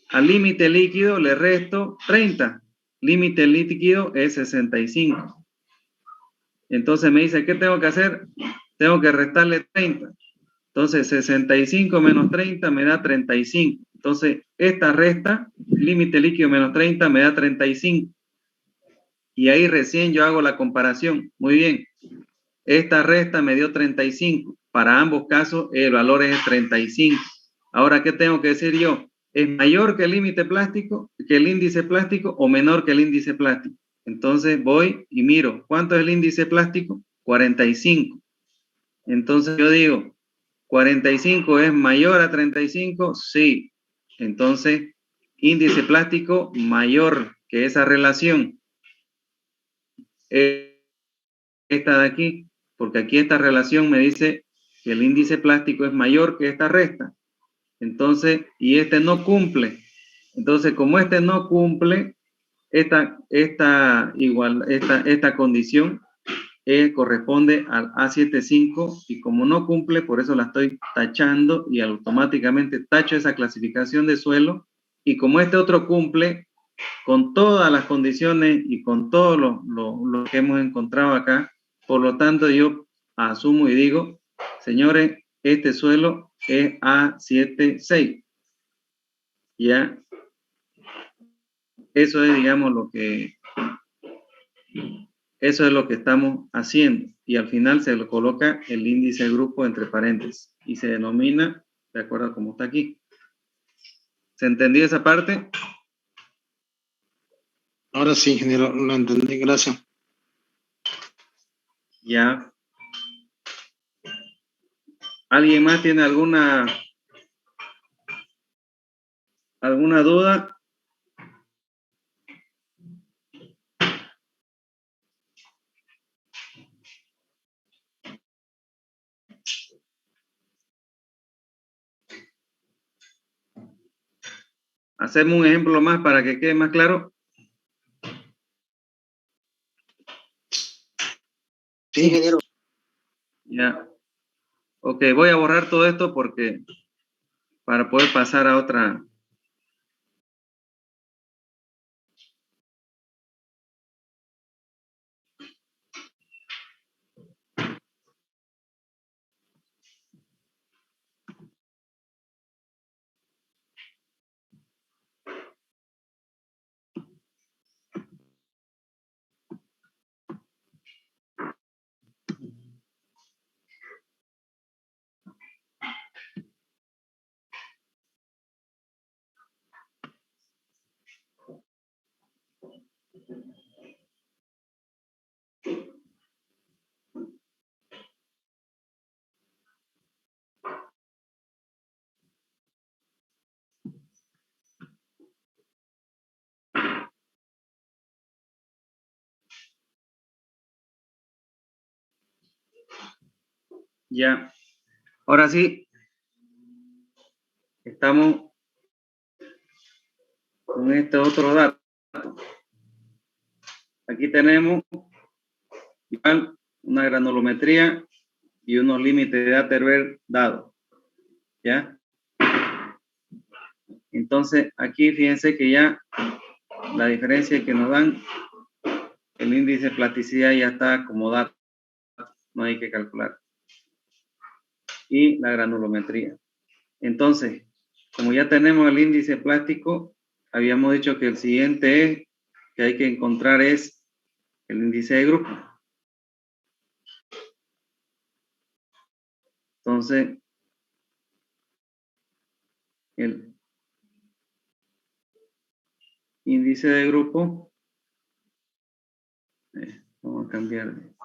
Al límite líquido le resto 30. Límite líquido es 65. Entonces me dice, ¿qué tengo que hacer? Tengo que restarle 30. Entonces, 65 menos 30 me da 35. Entonces, esta resta, límite líquido menos 30, me da 35. Y ahí recién yo hago la comparación. Muy bien. Esta resta me dio 35. Para ambos casos, el valor es 35. Ahora, ¿qué tengo que decir yo? ¿Es mayor que el límite plástico, que el índice plástico o menor que el índice plástico? Entonces voy y miro, ¿cuánto es el índice plástico? 45. Entonces yo digo, ¿45 es mayor a 35? Sí. Entonces, índice plástico mayor que esa relación. Esta de aquí, porque aquí esta relación me dice que el índice plástico es mayor que esta resta. Entonces, y este no cumple. Entonces, como este no cumple, esta condición corresponde al A75 y como no cumple, por eso la estoy tachando y automáticamente tacho esa clasificación de suelo y como este otro cumple con todas las condiciones y con todo lo que hemos encontrado acá, por lo tanto yo asumo y digo, señores, este suelo es A76. Ya, eso es, digamos, eso es lo que estamos haciendo. Y al final se le coloca el índice de grupo entre paréntesis y se denomina de acuerdo a cómo está aquí. ¿Se entendió esa parte? Ahora sí, ingeniero, lo entendí, gracias. Ya. ¿Alguien más tiene alguna duda? Hacemos un ejemplo más para que quede más claro. Sí, ingeniero. Ya. Ok, voy a borrar todo esto porque para poder pasar a otra. Ya. Ahora sí, estamos con este otro dato. Aquí tenemos igual una granulometría y unos límites de Atterberg dados. ¿Ya? Entonces, aquí fíjense que ya la diferencia que nos dan, el índice de plasticidad ya está acomodado, no hay que calcular. Y la granulometría. Entonces, como ya tenemos el índice plástico, habíamos dicho que el siguiente que hay que encontrar es el índice de grupo. Entonces, el índice de grupo, vamos a cambiar de...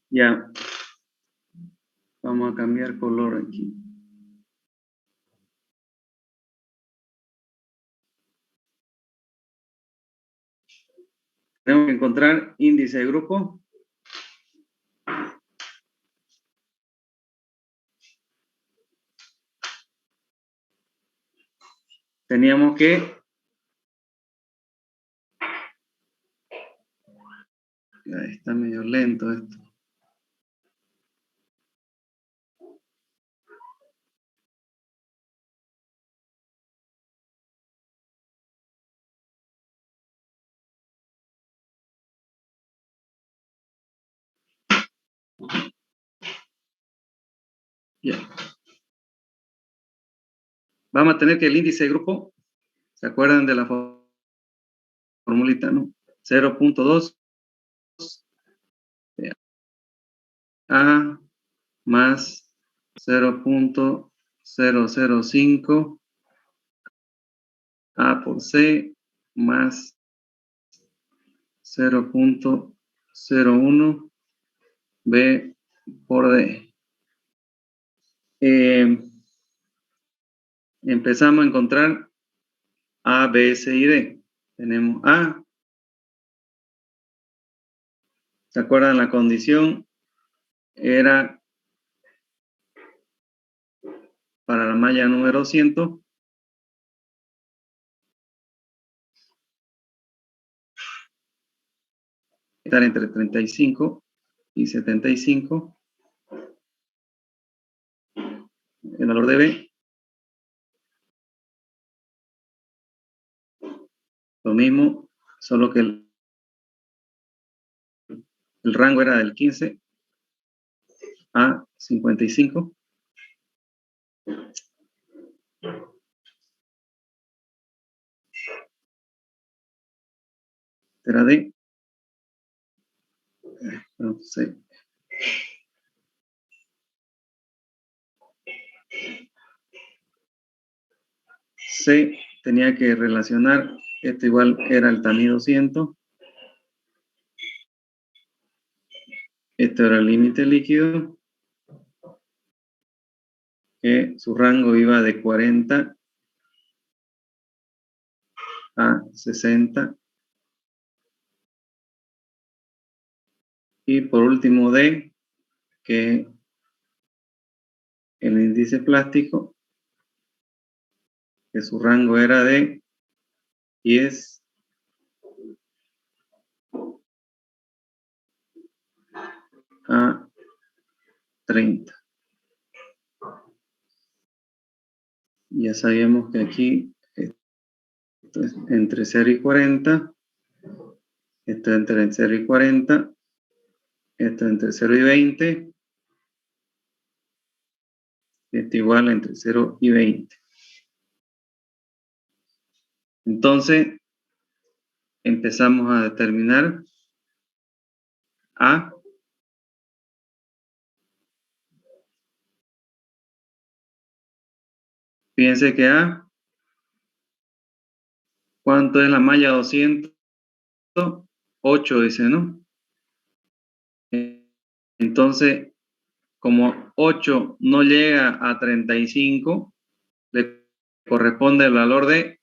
Ya, vamos a cambiar color aquí. Tenemos que encontrar índice de grupo. Teníamos que... Ahí está medio lento esto. Ya. Vamos a tener que el índice de grupo, ¿se acuerdan de la formulita, no? 0.2 A más 0.005 A por C más 0.01 B por D. Empezamos a encontrar A, B, C y D. Tenemos A. ¿Se acuerdan? La condición era para la malla número 100. Estar entre 35 y 75. El valor de B. Lo mismo, solo que el rango era del 15 a 55. Era D. No sé. C tenía que relacionar, esto igual era el TAMI 200. Esto era el límite líquido, que su rango iba de 40 a 60 Y por último D, que el índice plástico, que su rango era de 10 a 30. Ya sabíamos que aquí esto es entre 0 y 40, esto es entre 0 y 40, esto es entre 0 y 20, esto igual entre 0 y 20. Entonces, empezamos a determinar A. Fíjense que A, ¿cuánto es la malla 200? 8 dice, ¿no? Entonces, como 8 no llega a 35, le corresponde el valor de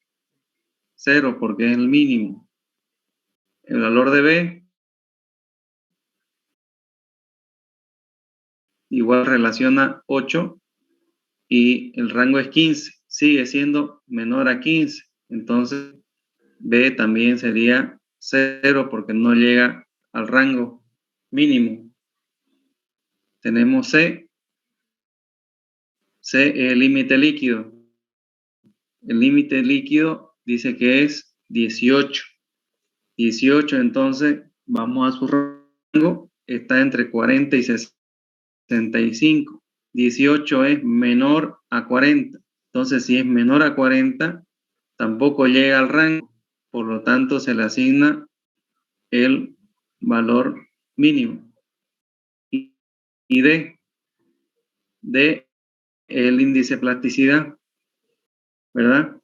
0 porque es el mínimo. El valor de B igual relaciona 8 y el rango es 15. Sigue siendo menor a 15. Entonces, B también sería 0 porque no llega al rango mínimo. Tenemos C. C es el límite líquido. El límite líquido dice que es 18. 18, entonces vamos a su rango. Está entre 40 y 65. 18 es menor a 40. Entonces, si es menor a 40, tampoco llega al rango. Por lo tanto, se le asigna el valor mínimo. Y D el índice de plasticidad, ¿verdad?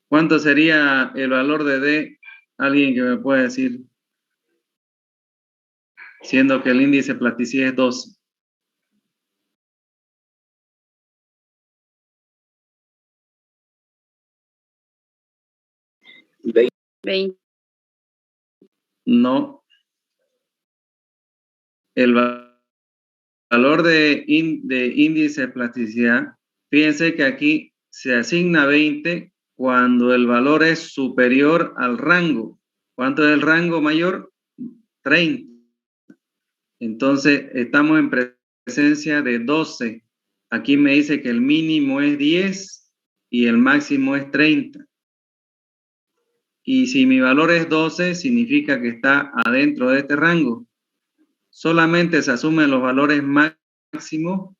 ¿Cuánto sería el valor de D? Alguien que me pueda decir, siendo que el índice de plasticidad es 12. 20. No. El valor de índice de plasticidad, fíjense que aquí se asigna 20 cuando el valor es superior al rango. ¿Cuánto es el rango mayor? 30. Entonces, estamos en presencia de 12. Aquí me dice que el mínimo es 10 y el máximo es 30. Y si mi valor es 12, significa que está adentro de este rango. Solamente se asumen los valores máximos,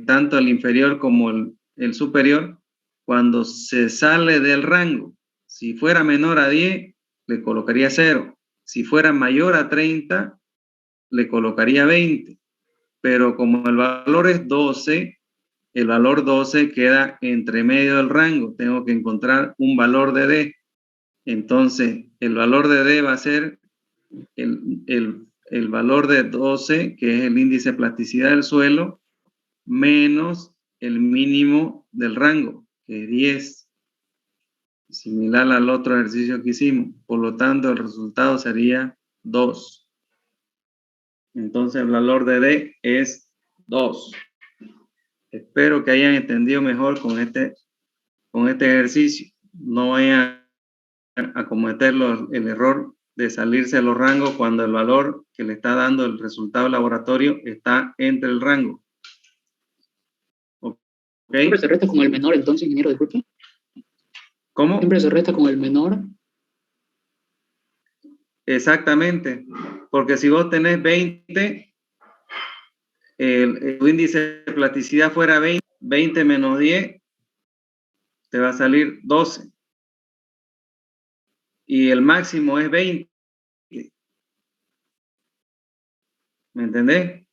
tanto el inferior como el superior, cuando se sale del rango. Si fuera menor a 10, le colocaría 0. Si fuera mayor a 30, le colocaría 20. Pero como el valor es 12, el valor 12 queda entre medio del rango. Tengo que encontrar un valor de D. Entonces, el valor de D va a ser el valor de 12, que es el índice de plasticidad del suelo, menos el mínimo del rango, que es 10, similar al otro ejercicio que hicimos. Por lo tanto, el resultado sería 2. Entonces, el valor de D es 2. Espero que hayan entendido mejor con este ejercicio. No vayan a cometer el error de salirse de los rangos cuando el valor que le está dando el resultado laboratorio está entre el rango. ¿Ok? Siempre se resta con el menor, entonces, ingeniero, disculpe. ¿Cómo? Siempre se resta con el menor. Exactamente, porque si vos tenés 20, el índice de plasticidad fuera 20, 20 menos 10, te va a salir 12. Y el máximo es 20. ¿Me entendés?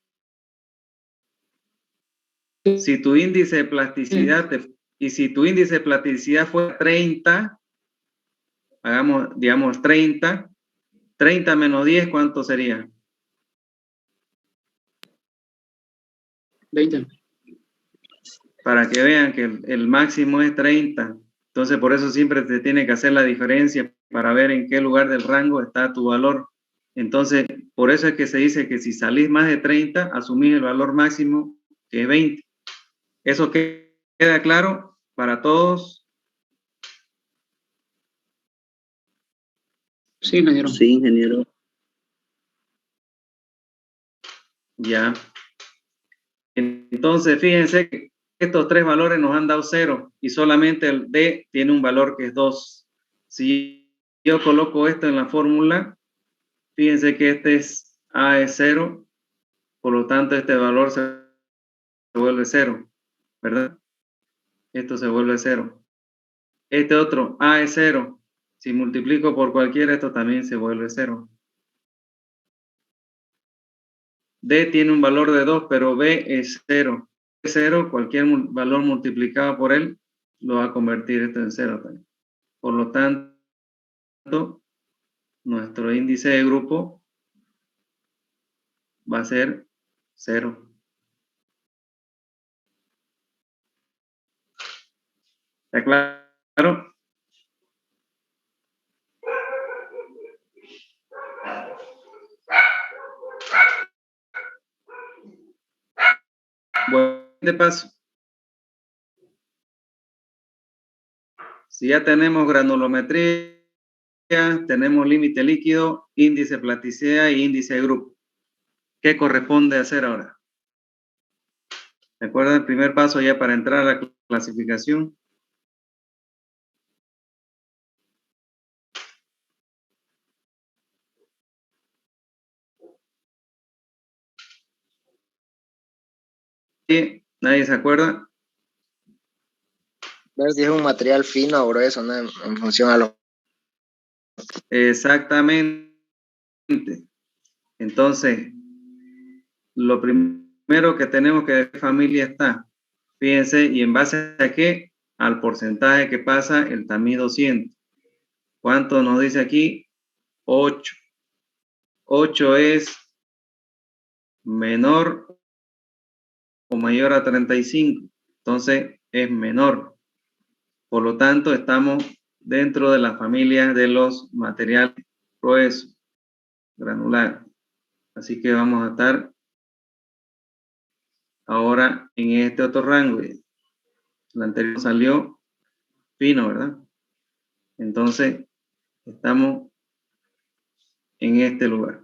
Si tu índice de plasticidad, si tu índice de plasticidad fuera 30, hagamos, digamos, 30 menos 10, ¿cuánto sería? 20. Para que vean que el máximo es 30. Entonces, por eso siempre te tiene que hacer la diferencia para ver en qué lugar del rango está tu valor. Entonces, por eso es que se dice que si salís más de 30, asumís el valor máximo que es 20. ¿Eso queda claro para todos? Sí, ingeniero. Sí, ingeniero. Ya. Entonces, fíjense que estos tres valores nos han dado 0 y solamente el D tiene un valor que es 2. Si yo coloco esto en la fórmula, fíjense que A es 0, por lo tanto este valor se vuelve 0, ¿verdad? Esto se vuelve 0. Este otro, A es 0. Si multiplico por cualquiera, esto también se vuelve 0. D tiene un valor de 2, pero B es 0. 0, cualquier valor multiplicado por él, lo va a convertir esto en 0 también. Por lo tanto, nuestro índice de grupo va a ser 0. ¿Está claro? Bueno, de paso. Si ya tenemos granulometría, tenemos límite líquido, índice platicea y índice de grupo. ¿Qué corresponde hacer ahora? ¿Recuerdan el primer paso ya para entrar a la clasificación? ¿Sí? ¿Nadie se acuerda? Ver si es un material fino o grueso, ¿no? En función a lo... Exactamente. Entonces, lo primero que tenemos que ver qué familia está. Fíjense, ¿y en base a qué? Al porcentaje que pasa el TAMI 200. ¿Cuánto nos dice aquí? 8. 8 es menor o mayor a 35. Entonces, es menor. Por lo tanto, estamos dentro de la familia de los materiales gruesos, granular. Así que vamos a estar ahora en este otro rango. El anterior salió fino, ¿verdad? Entonces, estamos en este lugar.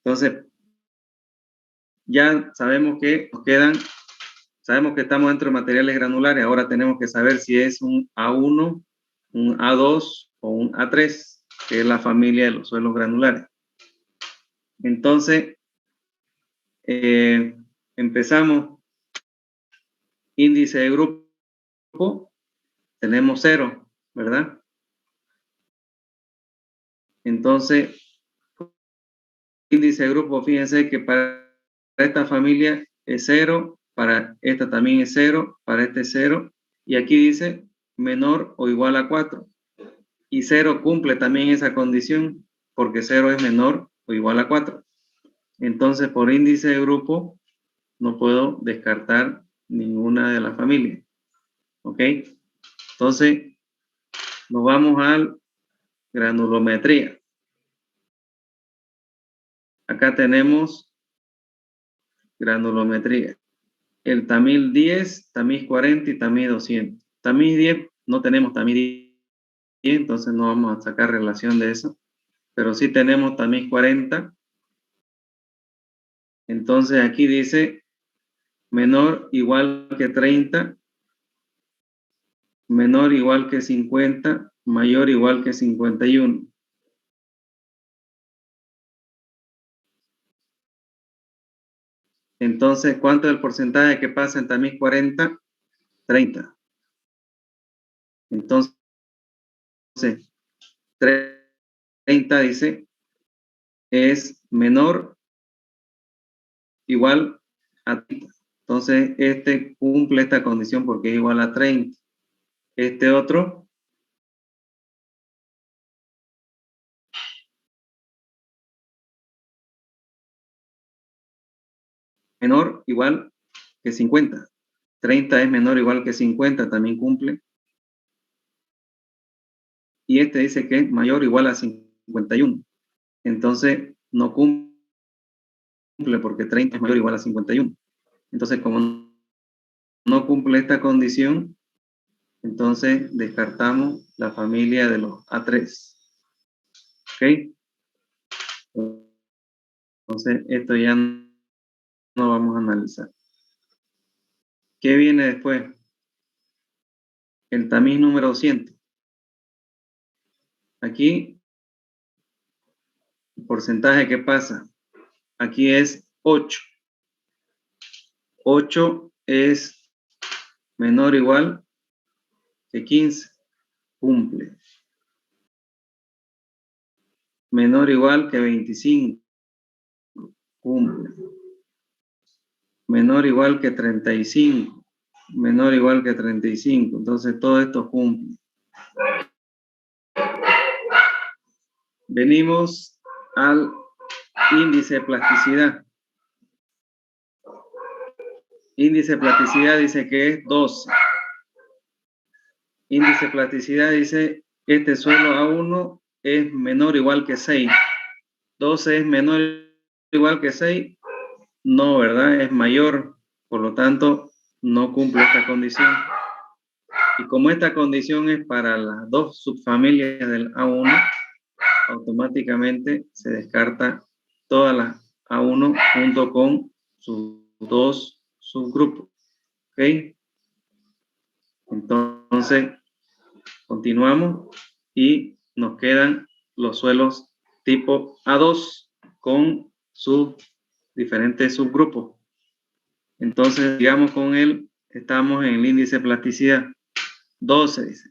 Entonces, ya sabemos que nos quedan, sabemos que estamos dentro de materiales granulares. Ahora tenemos que saber si es un A1, un A2 o un A3, que es la familia de los suelos granulares. Entonces, empezamos. Índice de grupo, tenemos 0, ¿verdad? Entonces, índice de grupo, fíjense que para esta familia es 0, para esta también es 0, para este es 0, y aquí dice menor o igual a 4. Y 0 cumple también esa condición, porque 0 es menor o igual a 4. Entonces, por índice de grupo, no puedo descartar ninguna de las familias. ¿Ok? Entonces, nos vamos al granulometría. Acá tenemos granulometría. El TAMIL 10, TAMIL 40 y TAMIL 200. TAMIL 10, no tenemos TAMIL 10, entonces no vamos a sacar relación de eso. Pero sí tenemos TAMIL 40. Entonces aquí dice menor igual que 30, menor igual que 50, mayor igual que 51. Entonces, ¿cuánto es el porcentaje que pasa en TAMIL 40? 30. Entonces, 30 dice es menor igual a 30. Entonces, este cumple esta condición porque es igual a 30. Este otro menor igual que 50. 30 es menor igual que 50, también cumple. Y este dice que es mayor igual a 50. 51. Entonces, no cumple porque 30 es mayor o igual a 51. Entonces, como no cumple esta condición, entonces descartamos la familia de los A3. ¿Ok? Entonces, esto ya no vamos a analizar. ¿Qué viene después? El tamiz número 200. Aquí, el porcentaje que pasa, aquí es 8. 8 es menor o igual que 15. Cumple. Menor o igual que 25. Cumple. Menor o igual que 35. Menor o igual que 35. Entonces, todo esto cumple. Venimos al índice de plasticidad. Índice de plasticidad dice que es 12. Índice de plasticidad dice este suelo A1 es menor o igual que 6. 12 es menor o igual que 6. No, ¿verdad? Es mayor. Por lo tanto, no cumple esta condición. Y como esta condición es para las dos subfamilias del A1, automáticamente se descarta todas las A1 junto con sus dos subgrupos. ¿Ok? Entonces, continuamos y nos quedan los suelos tipo A2 con sus diferentes subgrupos. Entonces, digamos con él, estamos en el índice de plasticidad 12, dice.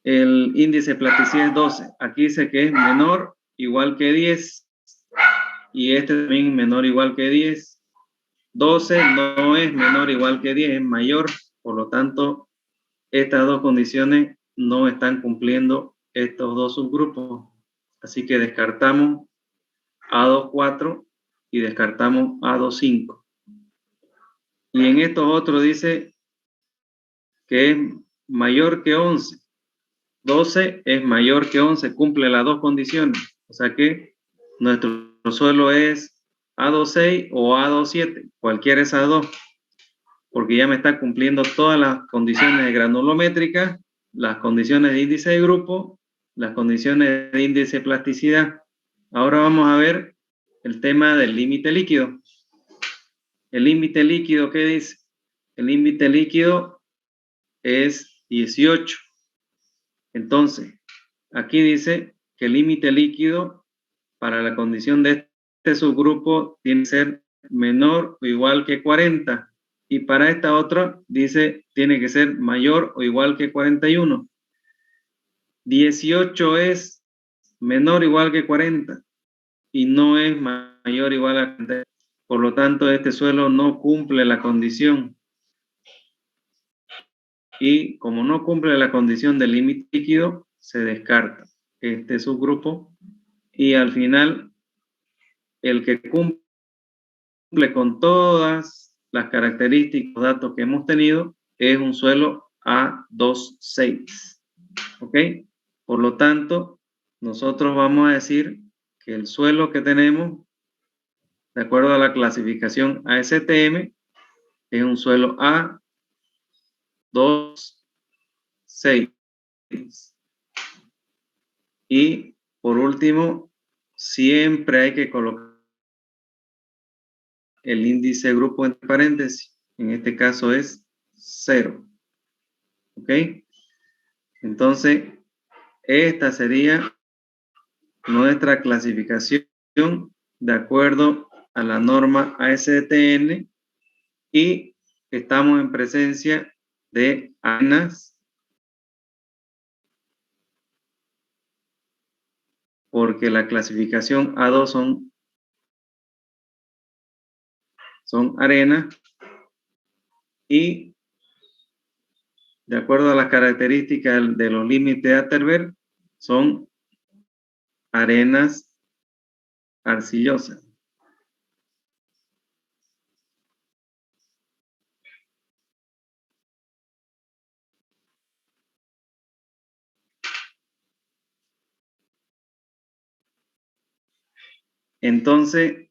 El índice de plasticidad es 12. Aquí dice que es menor igual que 10 y este también menor igual que 10. 12 no es menor igual que 10, es mayor. Por lo tanto, estas dos condiciones no están cumpliendo estos dos subgrupos. Así que descartamos A24 y descartamos A25. Y en estos otros dice que es mayor que 11. 12 es mayor que 11, cumple las dos condiciones. O sea que nuestro suelo es A26 o A27, cualquiera de esas dos, porque ya me está cumpliendo todas las condiciones de granulométrica, las condiciones de índice de grupo, las condiciones de índice de plasticidad. Ahora vamos a ver el tema del límite líquido. El límite líquido, ¿qué dice? El límite líquido es 18. Entonces, aquí dice que el límite líquido para la condición de este subgrupo tiene que ser menor o igual que 40. Y para esta otra dice tiene que ser mayor o igual que 41. 18 es menor o igual que 40 y no es mayor o igual a 40. Por lo tanto, este suelo no cumple la condición. Y como no cumple la condición del límite líquido, se descarta este subgrupo. Y al final, el que cumple con todas las características, datos que hemos tenido, es un suelo A26. ¿Ok? Por lo tanto, nosotros vamos a decir que el suelo que tenemos, de acuerdo a la clasificación ASTM, es un suelo A26. Y por último, siempre hay que colocar el índice de grupo entre paréntesis. En este caso es 0. ¿Ok? Entonces, esta sería nuestra clasificación de acuerdo a la norma ASTM y estamos en presencia de arenas porque la clasificación A2 son arenas y de acuerdo a las características de los límites de Atterberg son arenas arcillosas. Entonces,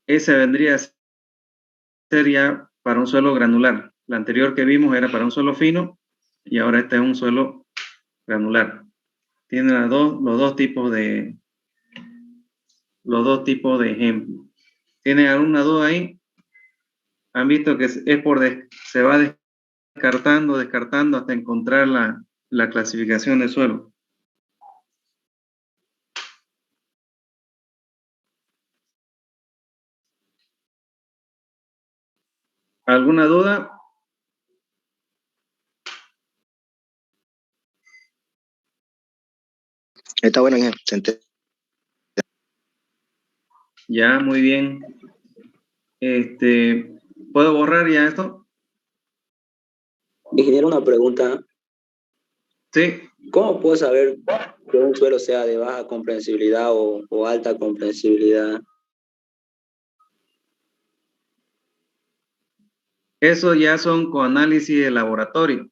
ese vendría a ser ya para un suelo granular. La anterior que vimos era para un suelo fino y ahora este es un suelo granular. Tiene los dos tipos de ejemplos. ¿Tienen alguna duda ahí? Han visto que se va descartando hasta encontrar la clasificación de suelo. ¿Alguna duda? Está bueno, Inge. Ya, muy bien. ¿Puedo borrar ya esto? Ingeniero, una pregunta. Sí. ¿Cómo puedo saber que un suelo sea de baja comprensibilidad o alta comprensibilidad? Eso ya son con análisis de laboratorio.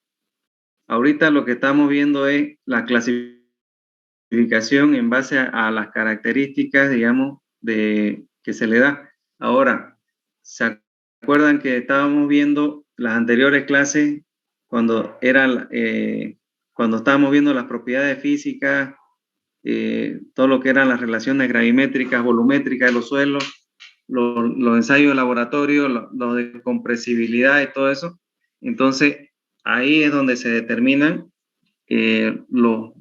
Ahorita lo que estamos viendo es la clasificación en base a las características, digamos, que se le da. Ahora, ¿se acuerdan que estábamos viendo las anteriores clases cuando estábamos viendo las propiedades físicas, todo lo que eran las relaciones gravimétricas, volumétricas de los suelos, los ensayos de laboratorio, lo de compresibilidad y todo eso? Entonces, ahí es donde se determinan los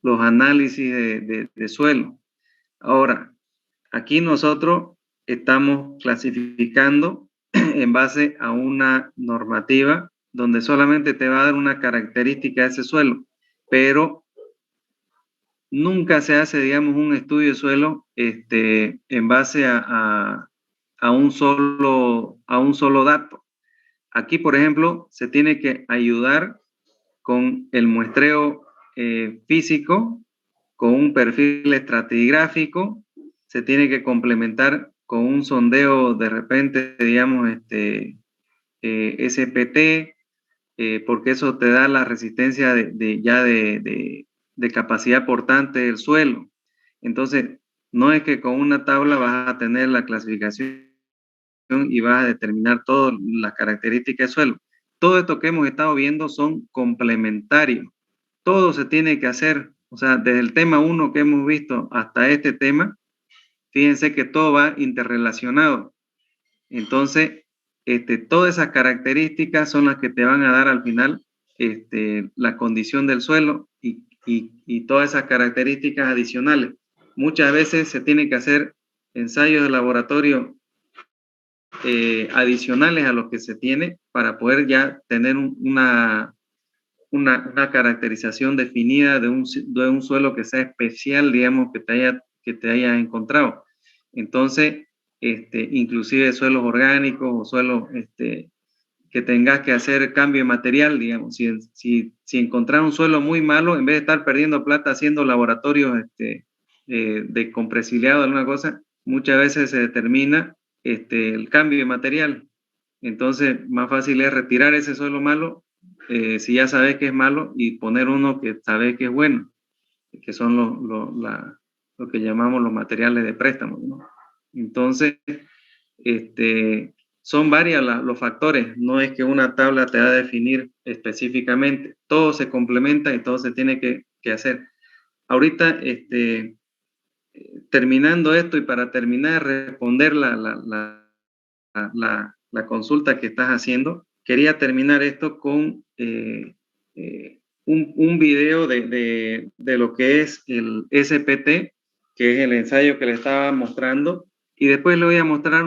análisis de suelo. Ahora, aquí nosotros estamos clasificando en base a una normativa donde solamente te va a dar una característica de ese suelo, pero nunca se hace, digamos, un estudio de suelo en base a un solo dato. Aquí, por ejemplo, se tiene que ayudar con el muestreo físico, con un perfil estratigráfico, se tiene que complementar con un sondeo de repente, digamos, SPT, porque eso te da la resistencia de capacidad portante del suelo. Entonces, no es que con una tabla vas a tener la clasificación y vas a determinar todas las características del suelo. Todo esto que hemos estado viendo son complementarios. Todo se tiene que hacer, o sea, desde el tema 1 que hemos visto hasta este tema, fíjense que todo va interrelacionado. Entonces, todas esas características son las que te van a dar al final la condición del suelo y todas esas características adicionales. Muchas veces se tiene que hacer ensayos de laboratorio adicionales a los que se tiene para poder ya tener una caracterización definida de un suelo que sea especial, digamos, que te haya encontrado. Entonces, inclusive suelos orgánicos o suelos que tengas que hacer cambio de material, digamos, si encontrar un suelo muy malo, en vez de estar perdiendo plata haciendo laboratorios de compresibilidad o alguna cosa, muchas veces se determina el cambio de material. Entonces, más fácil es retirar ese suelo malo, si ya sabes que es malo, y poner uno que sabes que es bueno, que son lo que llamamos los materiales de préstamo, ¿no? Entonces, son varios los factores, no es que una tabla te va a definir específicamente, todo se complementa y todo se tiene que hacer. Ahorita, terminando esto y para terminar de responder la consulta que estás haciendo, quería terminar esto con un video de lo que es el SPT, que es el ensayo que le estaba mostrando, y después le voy a mostrar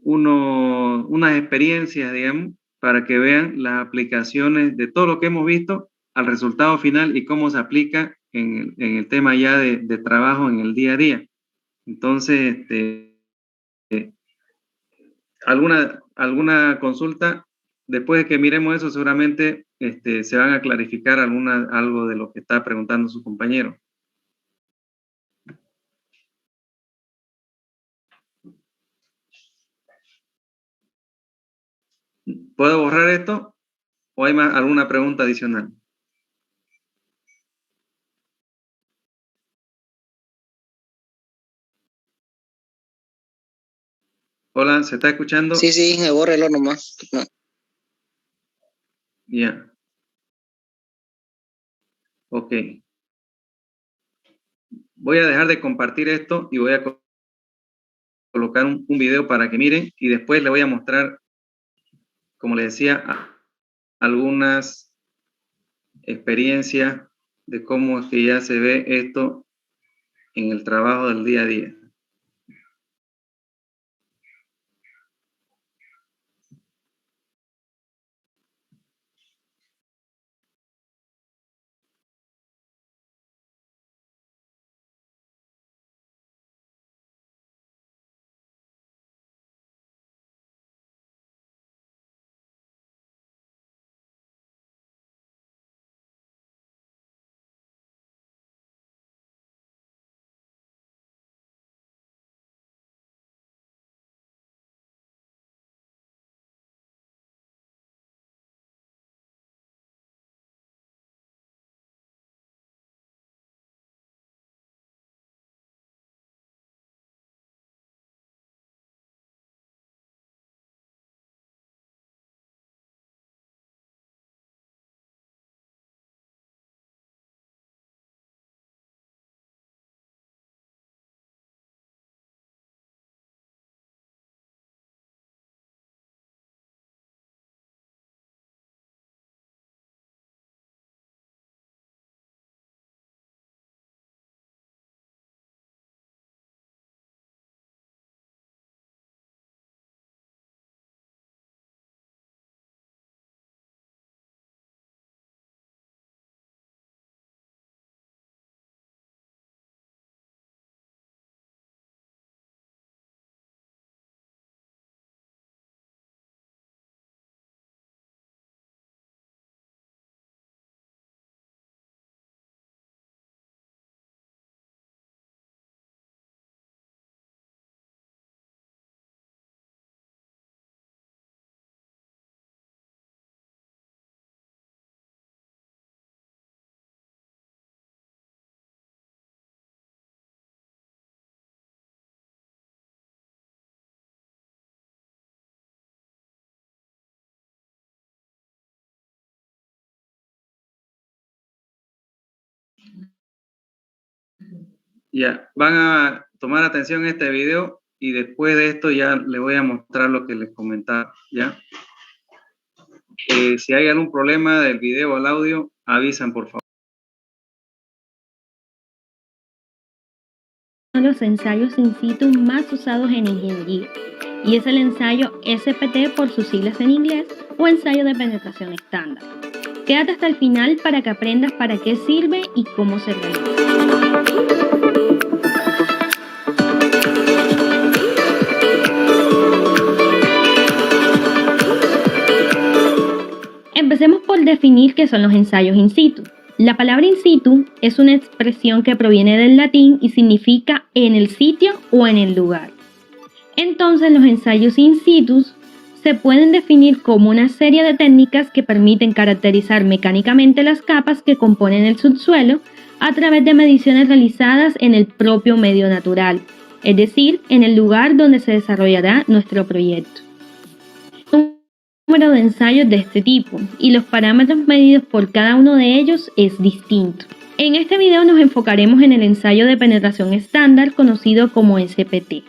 unas experiencias, digamos, para que vean las aplicaciones de todo lo que hemos visto al resultado final y cómo se aplica en el tema ya de trabajo en el día a día. Entonces, alguna consulta, después de que miremos eso, seguramente se van a clarificar algo de lo que está preguntando su compañero. ¿Puedo borrar esto o hay alguna pregunta adicional? Hola, ¿se está escuchando? Sí, bórrelo nomás. No. Ya. Ok. Voy a dejar de compartir esto y voy a colocar un video para que miren y después le voy a mostrar, como les decía, algunas experiencias de cómo es que ya se ve esto en el trabajo del día a día. Ya, van a tomar atención a este video y después de esto ya les voy a mostrar lo que les comentaba, ¿ya? Si hay algún problema del video o el audio, avisan, por favor. Uno de los ensayos in situ más usados en ingeniería, y es el ensayo SPT por sus siglas en inglés, o ensayo de penetración estándar. Quédate hasta el final para que aprendas para qué sirve y cómo se realiza. Empecemos por definir qué son los ensayos in situ. La palabra in situ es una expresión que proviene del latín y significa en el sitio o en el lugar. Entonces, los ensayos in situ se pueden definir como una serie de técnicas que permiten caracterizar mecánicamente las capas que componen el subsuelo a través de mediciones realizadas en el propio medio natural, es decir, en el lugar donde se desarrollará nuestro proyecto. Número de ensayos de este tipo y los parámetros medidos por cada uno de ellos es distinto. En este video nos enfocaremos en el ensayo de penetración estándar conocido como SPT.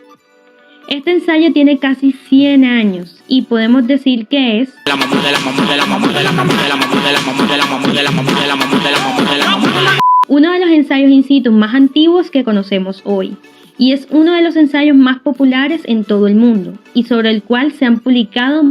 Este ensayo tiene casi 100 años y podemos decir que es uno de los ensayos in situ más antiguos que conocemos hoy, y es uno de los ensayos más populares en todo el mundo y sobre el cual se han publicado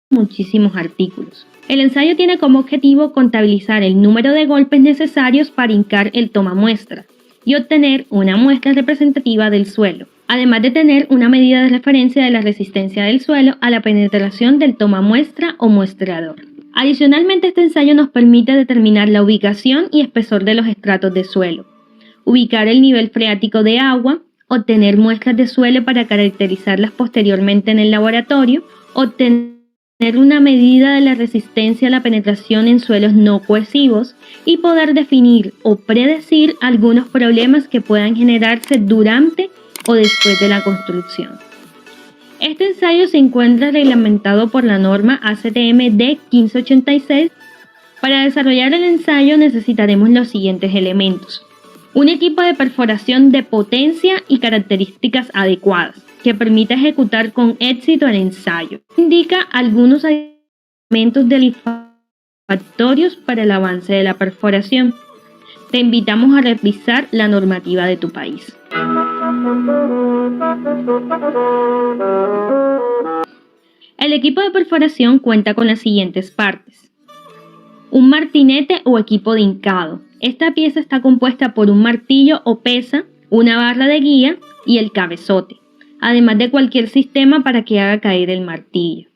muchísimos artículos. El ensayo tiene como objetivo contabilizar el número de golpes necesarios para hincar el tomamuestra y obtener una muestra representativa del suelo, además de tener una medida de referencia de la resistencia del suelo a la penetración del tomamuestra o muestreador. Adicionalmente, este ensayo nos permite determinar la ubicación y espesor de los estratos de suelo, ubicar el nivel freático de agua, obtener muestras de suelo para caracterizarlas posteriormente en el laboratorio, obtener una medida de la resistencia a la penetración en suelos no cohesivos y poder definir o predecir algunos problemas que puedan generarse durante o después de la construcción. Este ensayo se encuentra reglamentado por la norma ACTM D 1586. Para desarrollar el ensayo necesitaremos los siguientes elementos: un equipo de perforación de potencia y características adecuadas que permita ejecutar con éxito el ensayo. Indica algunos elementos satisfactorios para el avance de la perforación. Te invitamos a revisar la normativa de tu país. El equipo de perforación cuenta con las siguientes partes: un martinete o equipo de hincado. Esta pieza está compuesta por un martillo o pesa, una barra de guía y el cabezote, además de cualquier sistema para que haga caer el martillo.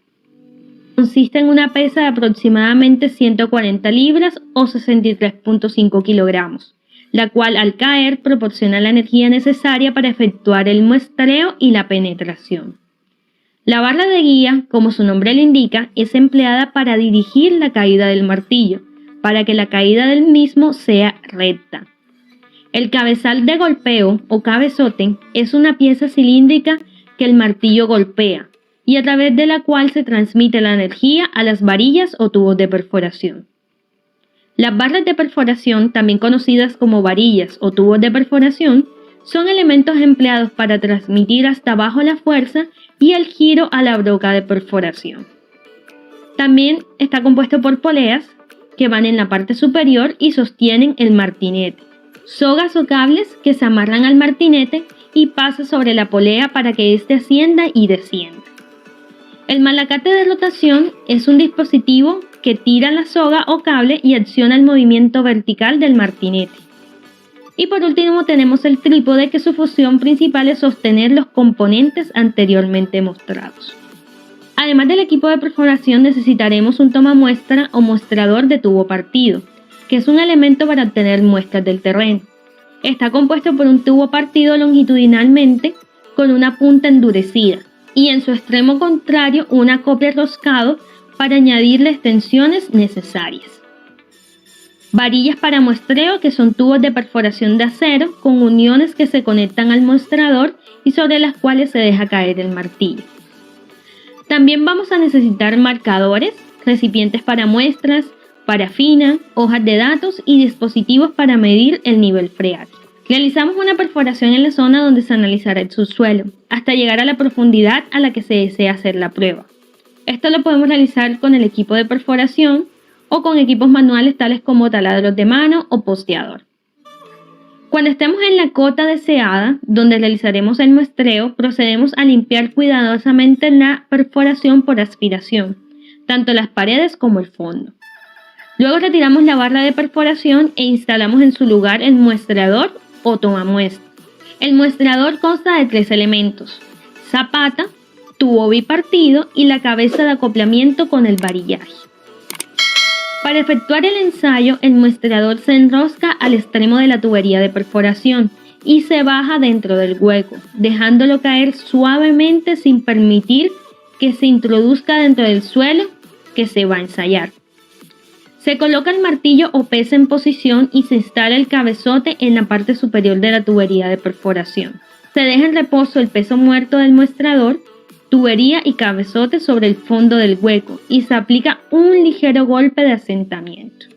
Consiste en una pesa de aproximadamente 140 libras o 63.5 kilogramos, la cual al caer proporciona la energía necesaria para efectuar el muestreo y la penetración. La barra de guía, como su nombre lo indica, es empleada para dirigir la caída del martillo, para que la caída del mismo sea recta. El cabezal de golpeo o cabezote es una pieza cilíndrica que el martillo golpea y a través de la cual se transmite la energía a las varillas o tubos de perforación. Las barras de perforación, también conocidas como varillas o tubos de perforación, son elementos empleados para transmitir hasta abajo la fuerza y el giro a la broca de perforación. También está compuesto por poleas que van en la parte superior y sostienen el martinete, sogas o cables que se amarran al martinete y pasan sobre la polea para que éste ascienda y descienda. El malacate de rotación es un dispositivo que tira la soga o cable y acciona el movimiento vertical del martinete. Y por último tenemos el trípode, que su función principal es sostener los componentes anteriormente mostrados. Además del equipo de perforación necesitaremos un tomamuestra o muestrador de tubo partido, que es un elemento para obtener muestras del terreno. Está compuesto por un tubo partido longitudinalmente con una punta endurecida y en su extremo contrario un acople roscado para añadirle extensiones necesarias. Varillas para muestreo, que son tubos de perforación de acero con uniones que se conectan al mostrador y sobre las cuales se deja caer el martillo. También vamos a necesitar marcadores, recipientes para muestras, parafina, hojas de datos y dispositivos para medir el nivel freático. Realizamos una perforación en la zona donde se analizará el subsuelo, hasta llegar a la profundidad a la que se desea hacer la prueba. Esto lo podemos realizar con el equipo de perforación o con equipos manuales tales como taladros de mano o posteador. Cuando estemos en la cota deseada, donde realizaremos el muestreo, procedemos a limpiar cuidadosamente la perforación por aspiración, tanto las paredes como el fondo. Luego retiramos la barra de perforación e instalamos en su lugar el muestrador o tomamuestra. El muestrador consta de 3 elementos: zapata, tubo bipartido y la cabeza de acoplamiento con el varillaje. Para efectuar el ensayo, el muestrador se enrosca al extremo de la tubería de perforación y se baja dentro del hueco, dejándolo caer suavemente sin permitir que se introduzca dentro del suelo que se va a ensayar. Se coloca el martillo o pesa en posición y se instala el cabezote en la parte superior de la tubería de perforación. Se deja en reposo el peso muerto del muestrador, tubería y cabezote sobre el fondo del hueco y se aplica un ligero golpe de asentamiento.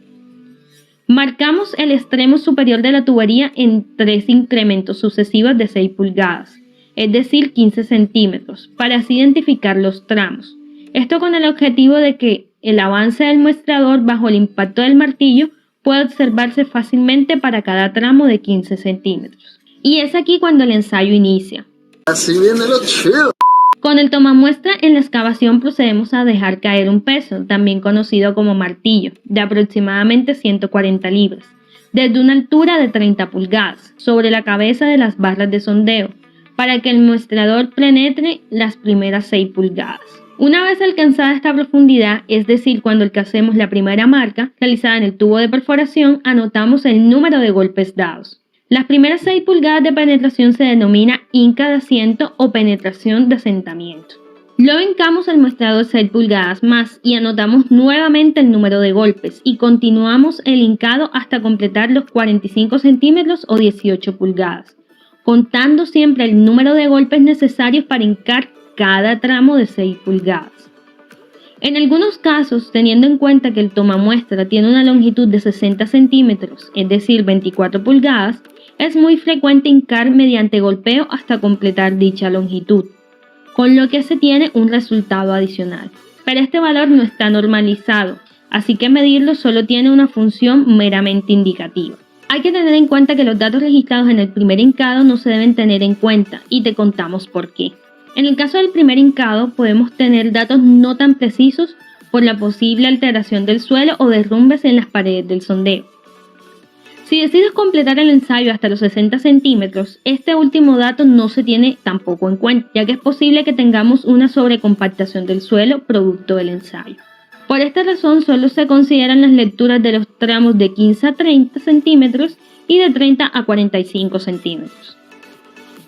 Marcamos el extremo superior de la tubería en 3 incrementos sucesivos de 6 pulgadas, es decir, 15 centímetros, para así identificar los tramos. Esto con el objetivo de que el avance del muestrador bajo el impacto del martillo pueda observarse fácilmente para cada tramo de 15 centímetros. Y es aquí cuando el ensayo inicia. Así viene lo chido. Con el tomamuestra en la excavación procedemos a dejar caer un peso, también conocido como martillo, de aproximadamente 140 libras, desde una altura de 30 pulgadas, sobre la cabeza de las barras de sondeo, para que el muestrador penetre las primeras 6 pulgadas. Una vez alcanzada esta profundidad, es decir, cuando alcancemos la primera marca realizada en el tubo de perforación, anotamos el número de golpes dados. Las primeras 6 pulgadas de penetración se denomina hinca de asiento o penetración de asentamiento. Luego hincamos el muestrador 6 pulgadas más y anotamos nuevamente el número de golpes y continuamos el hincado hasta completar los 45 centímetros o 18 pulgadas, contando siempre el número de golpes necesarios para hincar cada tramo de 6 pulgadas. En algunos casos, teniendo en cuenta que el tomamuestra tiene una longitud de 60 centímetros, es decir, 24 pulgadas, es muy frecuente hincar mediante golpeo hasta completar dicha longitud, con lo que se tiene un resultado adicional. Pero este valor no está normalizado, así que medirlo solo tiene una función meramente indicativa. Hay que tener en cuenta que los datos registrados en el primer hincado no se deben tener en cuenta, y te contamos por qué. En el caso del primer hincado, podemos tener datos no tan precisos por la posible alteración del suelo o derrumbes en las paredes del sondeo. Si decides completar el ensayo hasta los 60 centímetros, este último dato no se tiene tampoco en cuenta, ya que es posible que tengamos una sobrecompactación del suelo producto del ensayo. Por esta razón, solo se consideran las lecturas de los tramos de 15 a 30 centímetros y de 30 a 45 centímetros.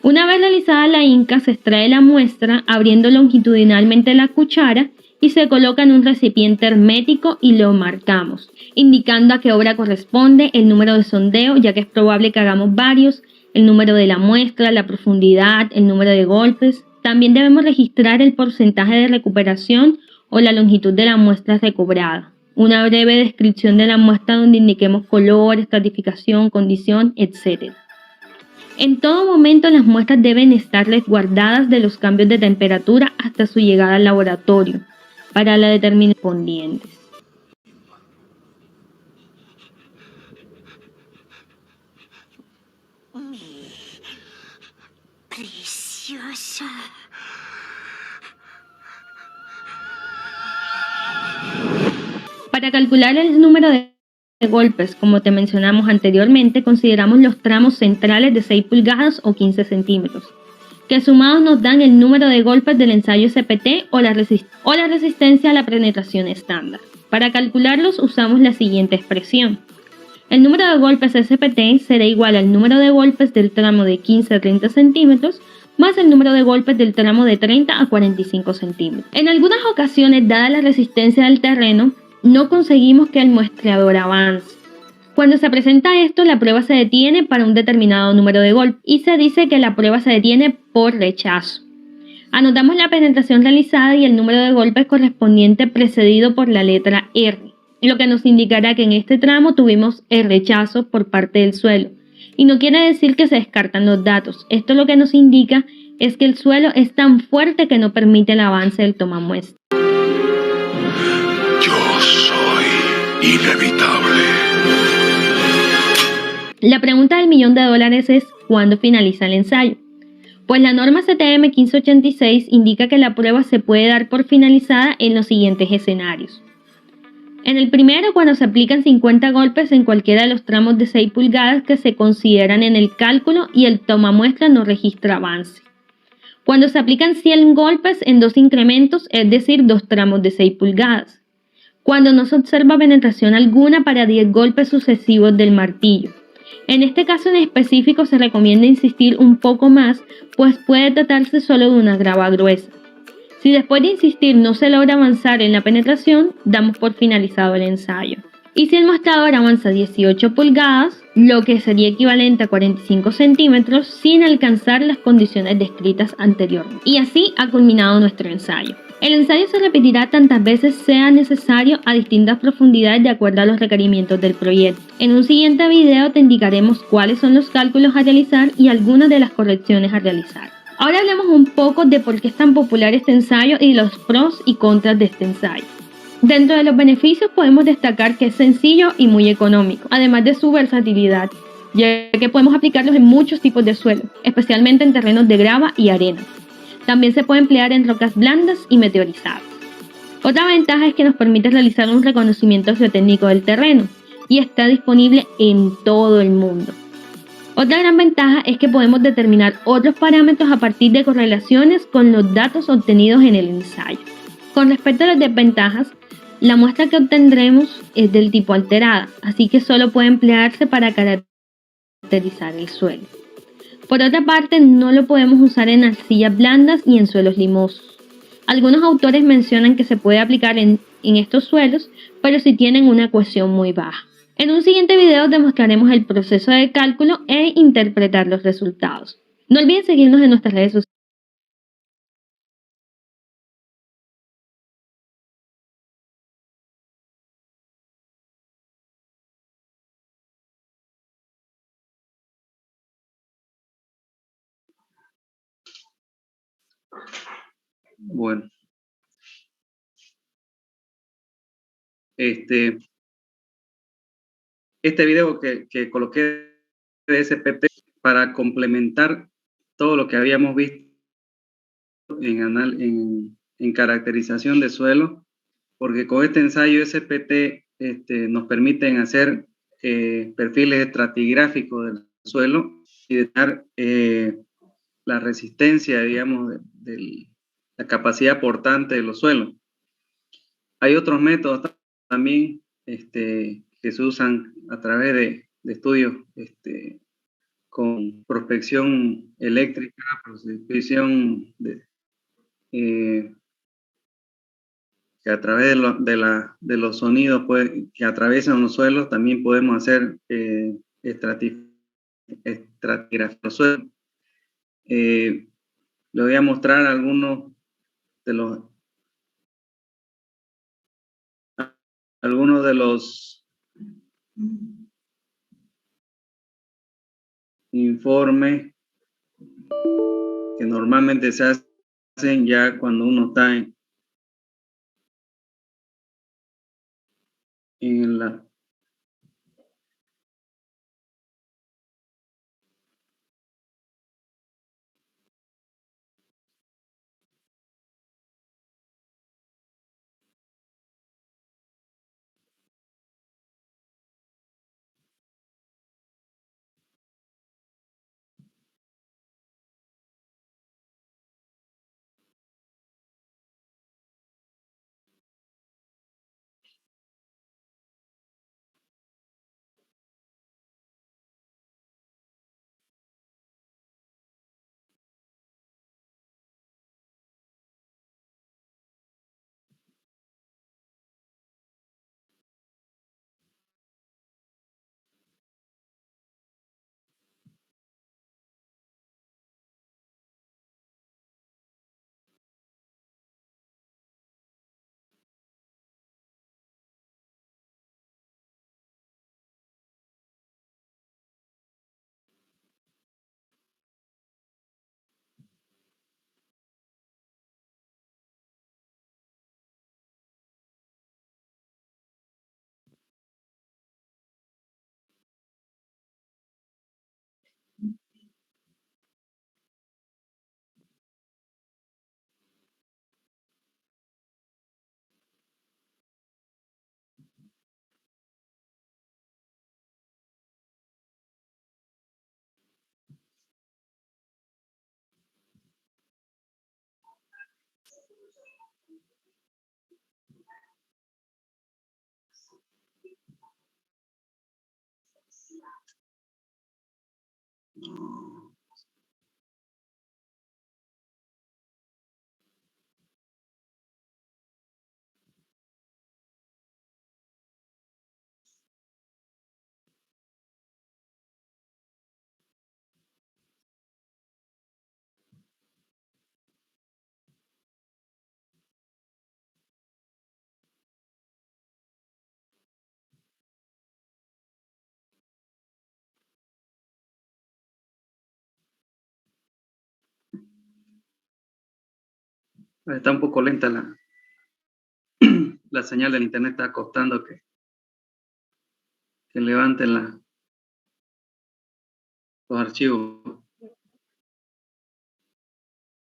Una vez realizada la hinca, se extrae la muestra abriendo longitudinalmente la cuchara y se coloca en un recipiente hermético y lo marcamos, indicando a qué obra corresponde, el número de sondeo, ya que es probable que hagamos varios, el número de la muestra, la profundidad, el número de golpes. También debemos registrar el porcentaje de recuperación o la longitud de la muestra recobrada. Una breve descripción de la muestra donde indiquemos color, estratificación, condición, etc. En todo momento las muestras deben estar resguardadas de los cambios de temperatura hasta su llegada al laboratorio para la determinación correspondientes. Preciosa. Para calcular el número de golpes, como te mencionamos anteriormente, consideramos los tramos centrales de 6 pulgadas o 15 centímetros, que sumados nos dan el número de golpes del ensayo SPT o la resistencia a la penetración estándar. Para calcularlos usamos la siguiente expresión. El número de golpes SPT será igual al número de golpes del tramo de 15 a 30 centímetros más el número de golpes del tramo de 30 a 45 centímetros. En algunas ocasiones, dada la resistencia del terreno, no conseguimos que el muestreador avance. Cuando se presenta esto, la prueba se detiene para un determinado número de golpes y se dice que la prueba se detiene por rechazo. Anotamos la penetración realizada y el número de golpes correspondiente precedido por la letra R, lo que nos indicará que en este tramo tuvimos el rechazo por parte del suelo. Y no quiere decir que se descartan los datos. Esto lo que nos indica es que el suelo es tan fuerte que no permite el avance del tomamuestra. Yo soy inevitable. La pregunta del $1.000.000 es ¿cuándo finaliza el ensayo? Pues la norma CTM 1586 indica que la prueba se puede dar por finalizada en los siguientes escenarios. En el primero, cuando se aplican 50 golpes en cualquiera de los tramos de 6 pulgadas que se consideran en el cálculo y el tomamuestra no registra avance. Cuando se aplican 100 golpes en 2 incrementos, es decir, 2 tramos de 6 pulgadas. Cuando no se observa penetración alguna para 10 golpes sucesivos del martillo. En este caso en específico se recomienda insistir un poco más, pues puede tratarse solo de una grava gruesa. Si después de insistir no se logra avanzar en la penetración, damos por finalizado el ensayo. Y si el mostrador avanza 18 pulgadas, lo que sería equivalente a 45 centímetros, sin alcanzar las condiciones descritas anteriormente. Y así ha culminado nuestro ensayo. El ensayo se repetirá tantas veces sea necesario a distintas profundidades de acuerdo a los requerimientos del proyecto. En un siguiente video te indicaremos cuáles son los cálculos a realizar y algunas de las correcciones a realizar. Ahora hablemos un poco de por qué es tan popular este ensayo y los pros y contras de este ensayo. Dentro de los beneficios podemos destacar que es sencillo y muy económico, además de su versatilidad, ya que podemos aplicarlos en muchos tipos de suelo, especialmente en terrenos de grava y arena. También se puede emplear en rocas blandas y meteorizadas. Otra ventaja es que nos permite realizar un reconocimiento geotécnico del terreno y está disponible en todo el mundo. Otra gran ventaja es que podemos determinar otros parámetros a partir de correlaciones con los datos obtenidos en el ensayo. Con respecto a las desventajas, la muestra que obtendremos es del tipo alterada, así que solo puede emplearse para caracterizar el suelo. Por otra parte, no lo podemos usar en arcillas blandas y en suelos limosos. Algunos autores mencionan que se puede aplicar en estos suelos, pero si tienen una cohesión muy baja. En un siguiente video demostraremos el proceso de cálculo e interpretar los resultados. No olviden seguirnos en nuestras redes sociales. Bueno, este video que coloqué de SPT para complementar todo lo que habíamos visto en caracterización de suelo, porque con este ensayo SPT nos permiten hacer perfiles estratigráficos del suelo y determinar la resistencia, digamos, la capacidad portante de los suelos. Hay otros métodos también que se usan a través de estudios con prospección eléctrica, prospección que a través de los sonidos que atraviesan los suelos también podemos hacer estratigrafía de los suelos. Le voy a mostrar algunos de los informes que normalmente se hacen ya cuando uno está en la... Está un poco lenta la señal del internet, está costando que levanten los archivos.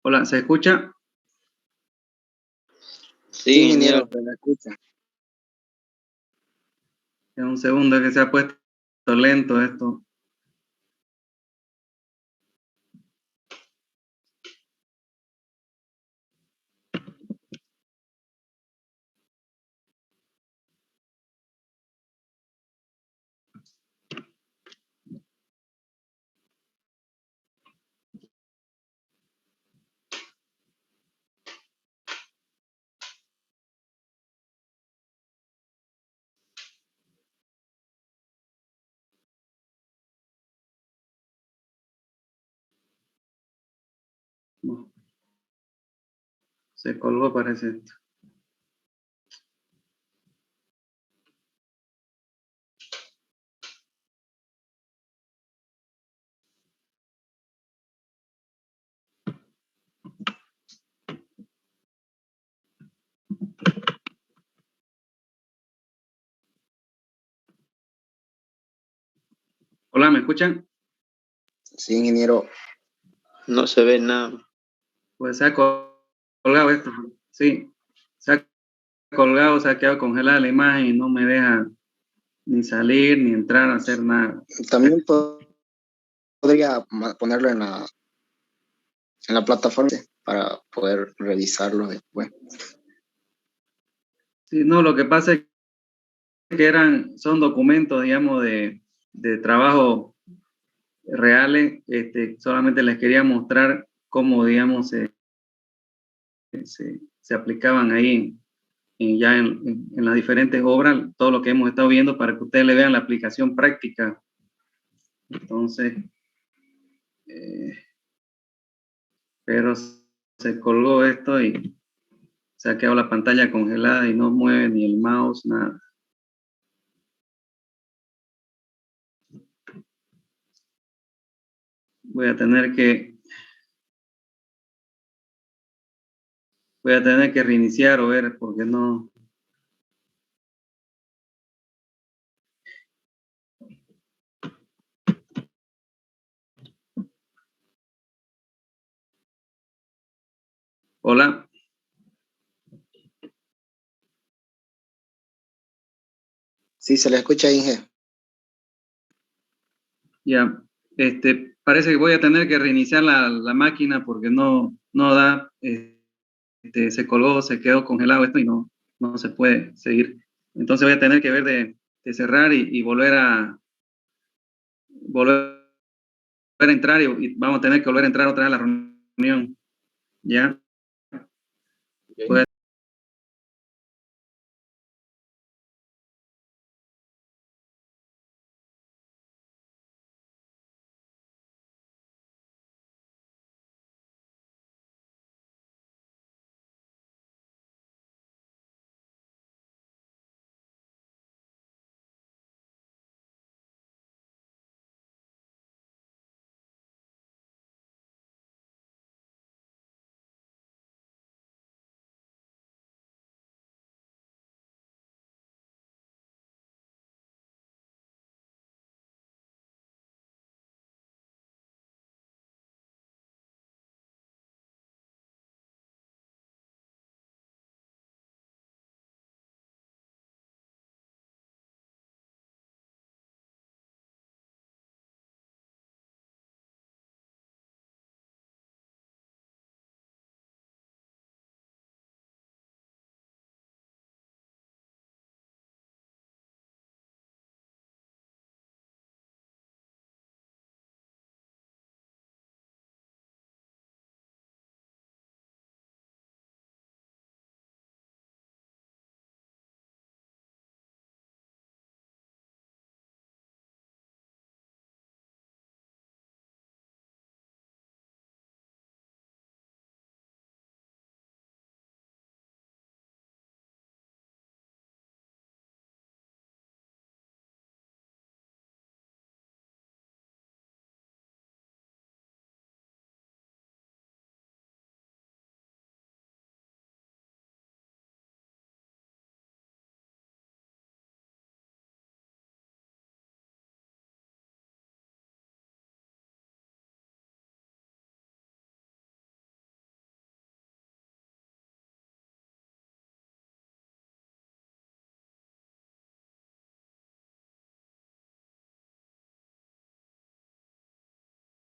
Hola, ¿se escucha? Sí, ingeniero, se la escucha. Un segundo que se ha puesto lento esto. No. Se colgó, parece esto. Hola, ¿me escuchan? Sí, ingeniero. No se ve nada. Pues se ha colgado esto. Sí, se ha colgado, se ha quedado congelada la imagen y no me deja ni salir ni entrar a hacer nada. También podría ponerlo en la plataforma para poder revisarlo después. Sí, no, lo que pasa es que son documentos, digamos, de trabajo reales. Solamente les quería mostrar cómo, digamos, se aplicaban ahí ya en las diferentes obras, todo lo que hemos estado viendo para que ustedes le vean la aplicación práctica. Entonces, pero se colgó esto y se ha quedado la pantalla congelada y no mueve ni el mouse, nada. Voy a tener que reiniciar o ver porque no. Hola. Sí, se le escucha, Inge. Ya, parece que voy a tener que reiniciar la máquina porque no da, se colgó, se quedó congelado esto y no se puede seguir. Entonces voy a tener que ver de cerrar y volver a entrar y vamos a tener que volver a entrar otra vez a la reunión. Ya. Voy a